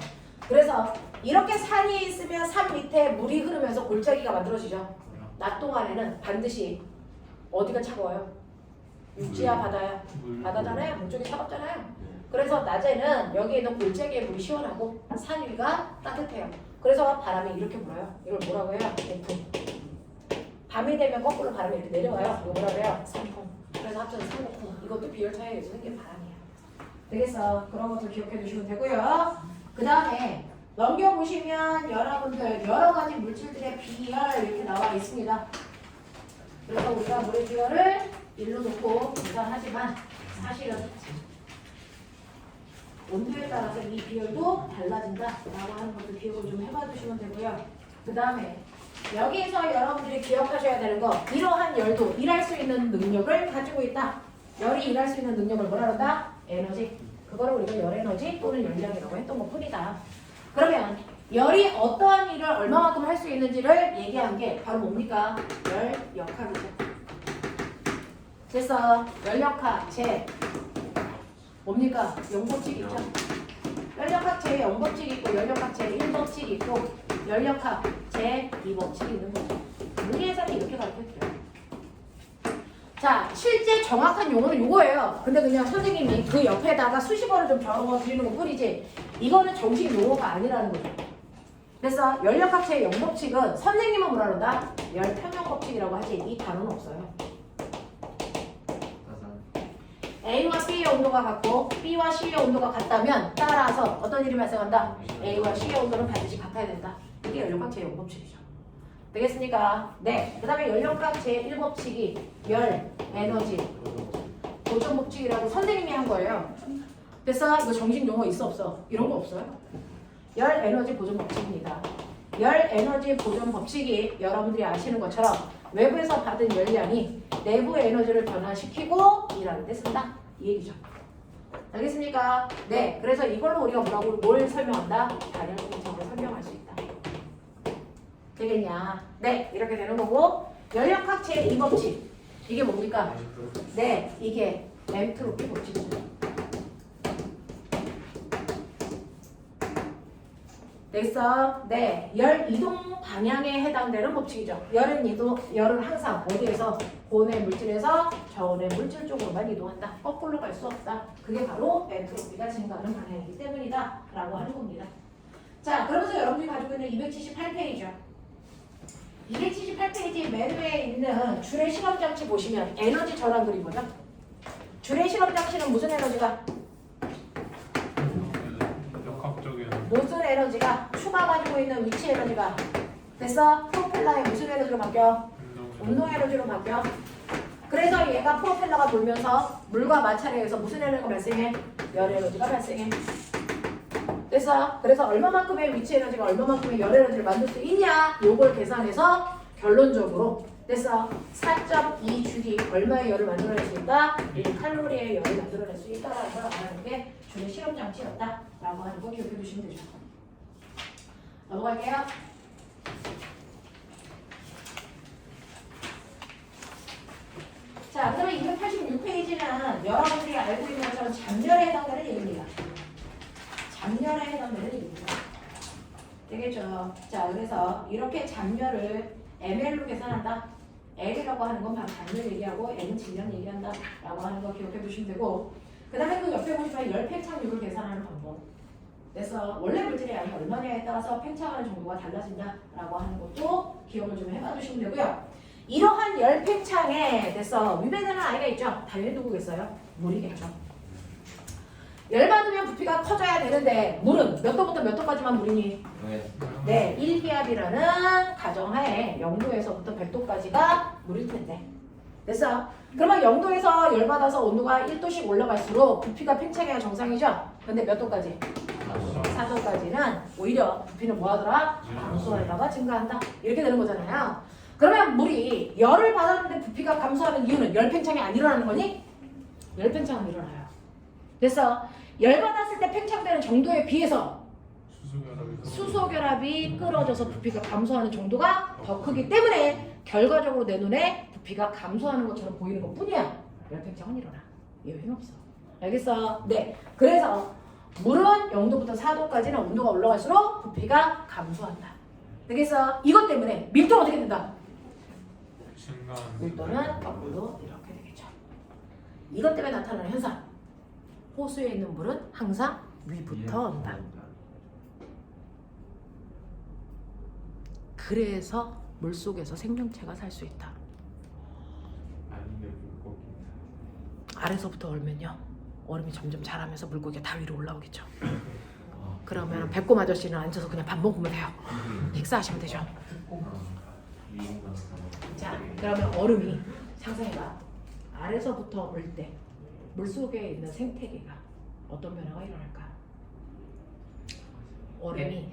그래서 이렇게 산이 있으면 산 밑에 물이 흐르면서 골짜기가 만들어지죠. 낮 동안에는 반드시 어디가 차가워요? 육지야 바다야? 물. 바다잖아요. 물쪽이 차갑잖아요. 그래서 낮에는 여기 있는 골짜기의 물이 시원하고 산 위가 따뜻해요. 그래서 바람이 이렇게 불어요. 이걸 뭐라고 해요? 대풍. 밤이 되면 거꾸로 바람이 이렇게 내려와요. 이거 뭐라고 해요? 산풍. 그래서 합쳐서 산풍. 이것도 비열 차이에서 생긴 바람이에요. 되겠어? 그런 것도 기억해 두시면 되고요. 그 다음에 넘겨보시면 여러분들 여러 가지 물질들의 비열 이렇게 나와 있습니다. 그래서 우리가 물의 비열을 일로 놓고 계산하지만 사실은 온도에 따라서 이 비열도 달라진다라고 하는 것도 기억을 좀 해봐 주시면 되고요. 그 다음에 여기에서 여러분들이 기억하셔야 되는 거 이러한 열도 일할 수 있는 능력을 가지고 있다. 열이 일할 수 있는 능력을 뭐라 그런다? 에너지. 그거를 우리가 열에너지 또는 열량이라고 했던 것 뿐이다. 그러면 열이 어떠한 일을 얼마만큼 할 수 있는지를 얘기한 게 바로 뭡니까? 열역학이죠. 됐어. 열역학 제 뭡니까? 0법칙 있죠? 열역학 제 0법칙 있고 열역학 제 1법칙 있고 열역학 제 2법칙이 있는 거죠. 물리에서는 이렇게 가르쳐줘요. 자, 실제 정확한 용어는 이거예요. 근데 그냥 선생님이 그 옆에다가 수식어를 좀 적어드리는 것 뿐이지 이거는 정식 용어가 아니라는 거죠. 그래서 열역학체의 영법칙은 선생님은 뭐라 그런다? 열평형법칙이라고 하지 이 단어는 없어요. A와 B의 온도가 같고 B와 C의 온도가 같다면 따라서 어떤 일이 발생한다? A와 C의 온도는 반드시 같아야 된다. 이게 열역학체의 영법칙이죠. 되겠습니까? 네. 그 다음에 열역학 제1법칙이 열, 에너지, 보존법칙이라고 선생님이 한 거예요. 그래서 이거 정식 용어 있어 없어? 이런 거 없어요. 열, 에너지, 보존법칙입니다. 열, 에너지, 보존법칙이 여러분들이 아시는 것처럼 외부에서 받은 열량이 내부의 에너지를 변화시키고 일하는 데 쓴다. 이 얘기죠. 알겠습니까? 네. 그래서 이걸로 우리가 뭘 설명한다? 단열 공식을 설명할 수 있다. 되겠냐? 네, 이렇게 되는 거고 열역학 제2법칙 이게 뭡니까? 네, 이게 엔트로피 법칙입니다. 됐어? 네, 열 이동 방향에 해당되는 법칙이죠. 열은 항상 어디에서 고온의 물질에서 저온의 물질 쪽으로만 이동한다. 거꾸로 갈 수 없다. 그게 바로 엔트로피가 증가하는 방향이기 때문이다 라고 하는 겁니다. 자, 그러면서 여러분들이 가지고 있는 278페이지죠. 278페이지 맨 위에 있는 줄의 실험장치 보시면 에너지 전환 그림 보죠? 줄의 실험장치는 무슨 에너지가? 역학적인. 무슨 에너지가? 추가 가지고 있는 위치 에너지가 됐어? 프로펠러의 무슨 에너지로 바뀌어? 운동 에너지로 바뀌어. 그래서 얘가 프로펠러가 돌면서 물과 마찰에 의해서 무슨 에너지가 발생해? 열 에너지가 발생해. 됐어? 그래서 얼마만큼의 위치 에너지가 얼마만큼의 열 에너지를 만들 수 있냐? 요걸 계산해서 결론적으로 됐어? 4.2줄이 얼마의 열을 만들어낼 수 있다? 1칼로리의 열을 만들어낼 수 있다라는 걸 알아내는 게 줄의 실험장치였다라고 하는 거 기억해 두시면 되죠. 넘어갈게요. 자, 그러면 286페이지는 여러분들이 알고 있는 것처럼 잠열에 해당되는 얘기입니다. 잠열에 해당되는 얘기입니다. 되겠죠? 자, 그래서 이렇게 잠열을 ml로 계산한다. L이라고 하는 건 바로 잠열 얘기하고 L은 질량 얘기한다 라고 하는 거 기억해 두시면 되고 그 다음에 그 옆에 보시면 열 팽창률을 계산하는 방법. 그래서 원래 물질의 양이 얼마냐에 따라서 팽창하는 정도가 달라진다 라고 하는 것도 기억을 좀 해봐 주시면 되고요. 이러한 열 팽창에 대해서 위배되는 아이가 있죠? 당연히 누구겠어요? 물이겠죠. 열 받으면 부피가 커져야 되는데 물은 몇 도부터 몇 도까지만 물이니? 네, 1기압이라는 가정하에 0도에서부터 100도까지가 물일 텐데. 됐어? 그러면 0도에서 열 받아서 온도가 1도씩 올라갈수록 부피가 팽창해야 정상이죠? 근데 몇 도까지? 4도까지는 오히려 부피는 뭐하더라? 감소하다가 증가한다. 이렇게 되는 거잖아요. 그러면 물이 열을 받았는데 부피가 감소하는 이유는 열 팽창이 안 일어나는 거니? 열 팽창은 일어나요. 그래서 열 받았을 때 팽창되는 정도에 비해서 수소결합이 끌어져서 부피가 감소하는 정도가 더 크기 때문에 결과적으로 내 눈에 부피가 감소하는 것처럼 보이는 것 뿐이야. 열 팽창은 일어나. 예외는 없어. 알겠어? 네. 그래서 물은 0도부터 4도까지는 온도가 올라갈수록 부피가 감소한다. 되겠어? 이것 때문에 밀도는 어떻게 된다? 밀도는 거꾸로 이렇게 되겠죠. 이것 때문에 나타나는 현상. 호수에 있는 물은 항상 위부터 온다. 그래서 물속에서 생명체가 살 수 있다. 아니면 물고기. 아래서부터 얼면요. 얼음이 점점 자라면서 물고기가 다 위로 올라오겠죠. 그러면 배꼽 아저씨는 앉아서 그냥 밥 먹으면 돼요. 식사하시면 되죠. 자, 그러면 얼음이 상상해봐. 아래서부터 올 때 물속에 있는 생태계가 어떤 변화가 일어날까? 얼음이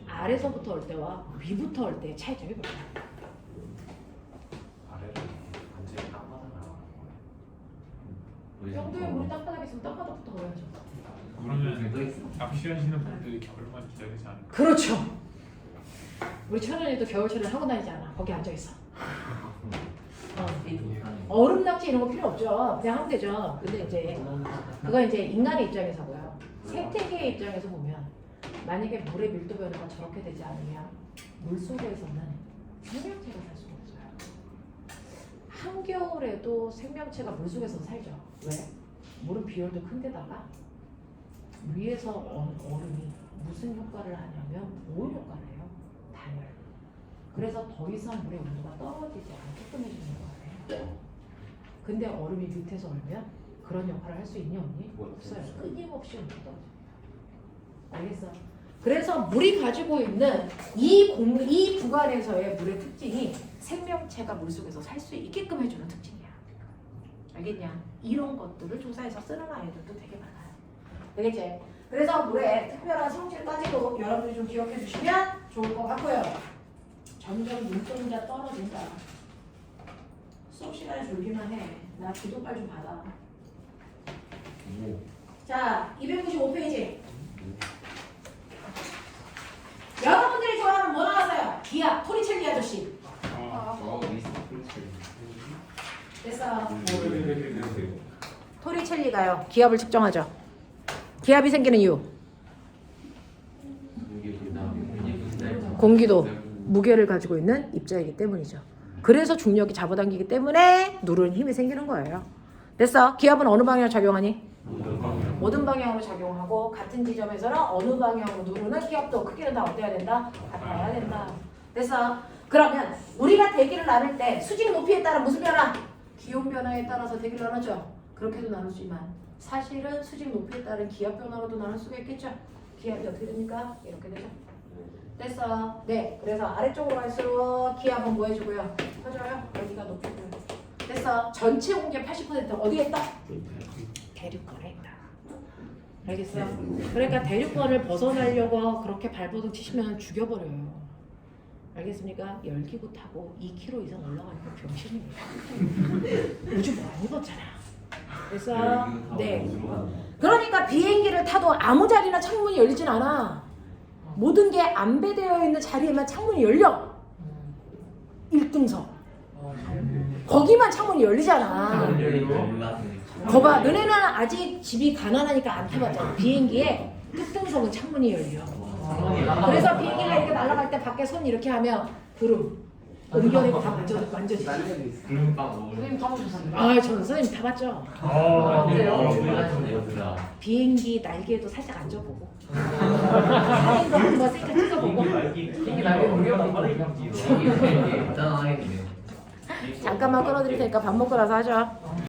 아래서부터 올 때와 위부터 올 때의 차이점이 뭐야? 아래로 완전히 땅바닥 나가는 영도에 물이 땅바닥에 있으면 땅바닥부터 걸어야죠. 그러면 낚시하시는 분들이 겨울만 기다리지 않을까? 그렇죠. 우리 천연이도 겨울철을 하고 다니지 않아. 거기 앉아 있어. 얼음 낚시 이런 거 필요 없죠. 그냥 하면 되죠. 근데 이제 그거 이제 인간의 입장에서고요. 생태계의 입장에서 보면 만약에 물의 밀도 변화가 저렇게 되지 않으면 물 속에서는 생명체가 살 수가 없어요. 한겨울에도 생명체가 물 속에서 살죠. 왜? 물은 비율도 큰데다가 위에서 얼음이 무슨 효과를 하냐면 보온 효과를 해요. 단열. 그래서 더 이상 물의 온도가 떨어지지 않게끔 해주는 거예요. 근데 얼음이 밑에서 얼면 그런 역할을 할 수 있니 없니? 없어요. 끊임없이 온도 떨어져. 알겠어? 그래서 물이 가지고 있는 이 구간에서의 물의 특징이 생명체가 물속에서 살 수 있게끔 해주는 특징이야. 알겠냐? 이런 것들을 조사해서 쓰는 아이들도 되게 많아요. 알겠지? 그래서 물의 특별한 성질까지도 여러분들이 좀 기억해 주시면 좋을 것 같고요. 점점 눈동자 떨어진다. 수업 시간에 졸기만 해. 나 기도빨 좀 받아. 자, 295페이지. 여러분들이 좋아하는 뭐 나왔어요? 기압, 토리첼리 아저씨. 됐어. 토리첼리가요. 기압을 측정하죠. 기압이 생기는 이유. 공기도 무게를 가지고 있는 입자이기 때문이죠. 그래서 중력이 잡아당기기 때문에 누르는 힘이 생기는 거예요. 됐어. 기압은 어느 방향으로 작용하니? 모든 방향으로 작용하고 같은 지점에서는 어느 방향으로 누르는 기압도 크기는 다 어때야 된다? 같아야 된다. 됐어. 그러면 우리가 대기를 나눌 때 수직 높이에 따라 무슨 변화? 기온 변화에 따라서 대기를 나누죠. 그렇게도 나누지만 사실은 수직 높이에 따른 기압 변화로도 나눌 수가 있겠죠. 기압이 어떻게 됩니까? 이렇게 되죠. 됐어. 네. 그래서 아래쪽으로 갈수록 기압은 뭐 해주고요? 커져요. 여기가 높이고요. 됐어. 전체 공기의 80% 어디에 있다? 대륙권에 있다. 알겠어? 그러니까 대륙권을 벗어나려고 그렇게 발버둥 치시면 죽여버려요. 알겠습니까? 열기구 타고 2km 이상 올라가니까 병신입니다. 요즘 많이 입었잖아. 그래서 네. 그러니까 비행기를 타도 아무 자리나 창문이 열리진 않아. 모든 게 안배되어 있는 자리에만 창문이 열려. 1등석. 거기만 창문이 열리잖아. 거봐, 너네는 아직 집이 가난하니까 안 타봤잖아. 비행기에 끝등석은 창문이 열려. 그래서 비행기가 이렇게 날아갈 때 밖에 손 이렇게 하면 구름 은견이고 다 만져지지. 선생님 타보셨어요? 아, 전 선생님 타봤죠. 비행기 날개도 살짝 앉아보고 사진도 한번 셀카 찍어보고. 잠깐만 끊어드릴 테니까 밥 먹고 나서 하죠.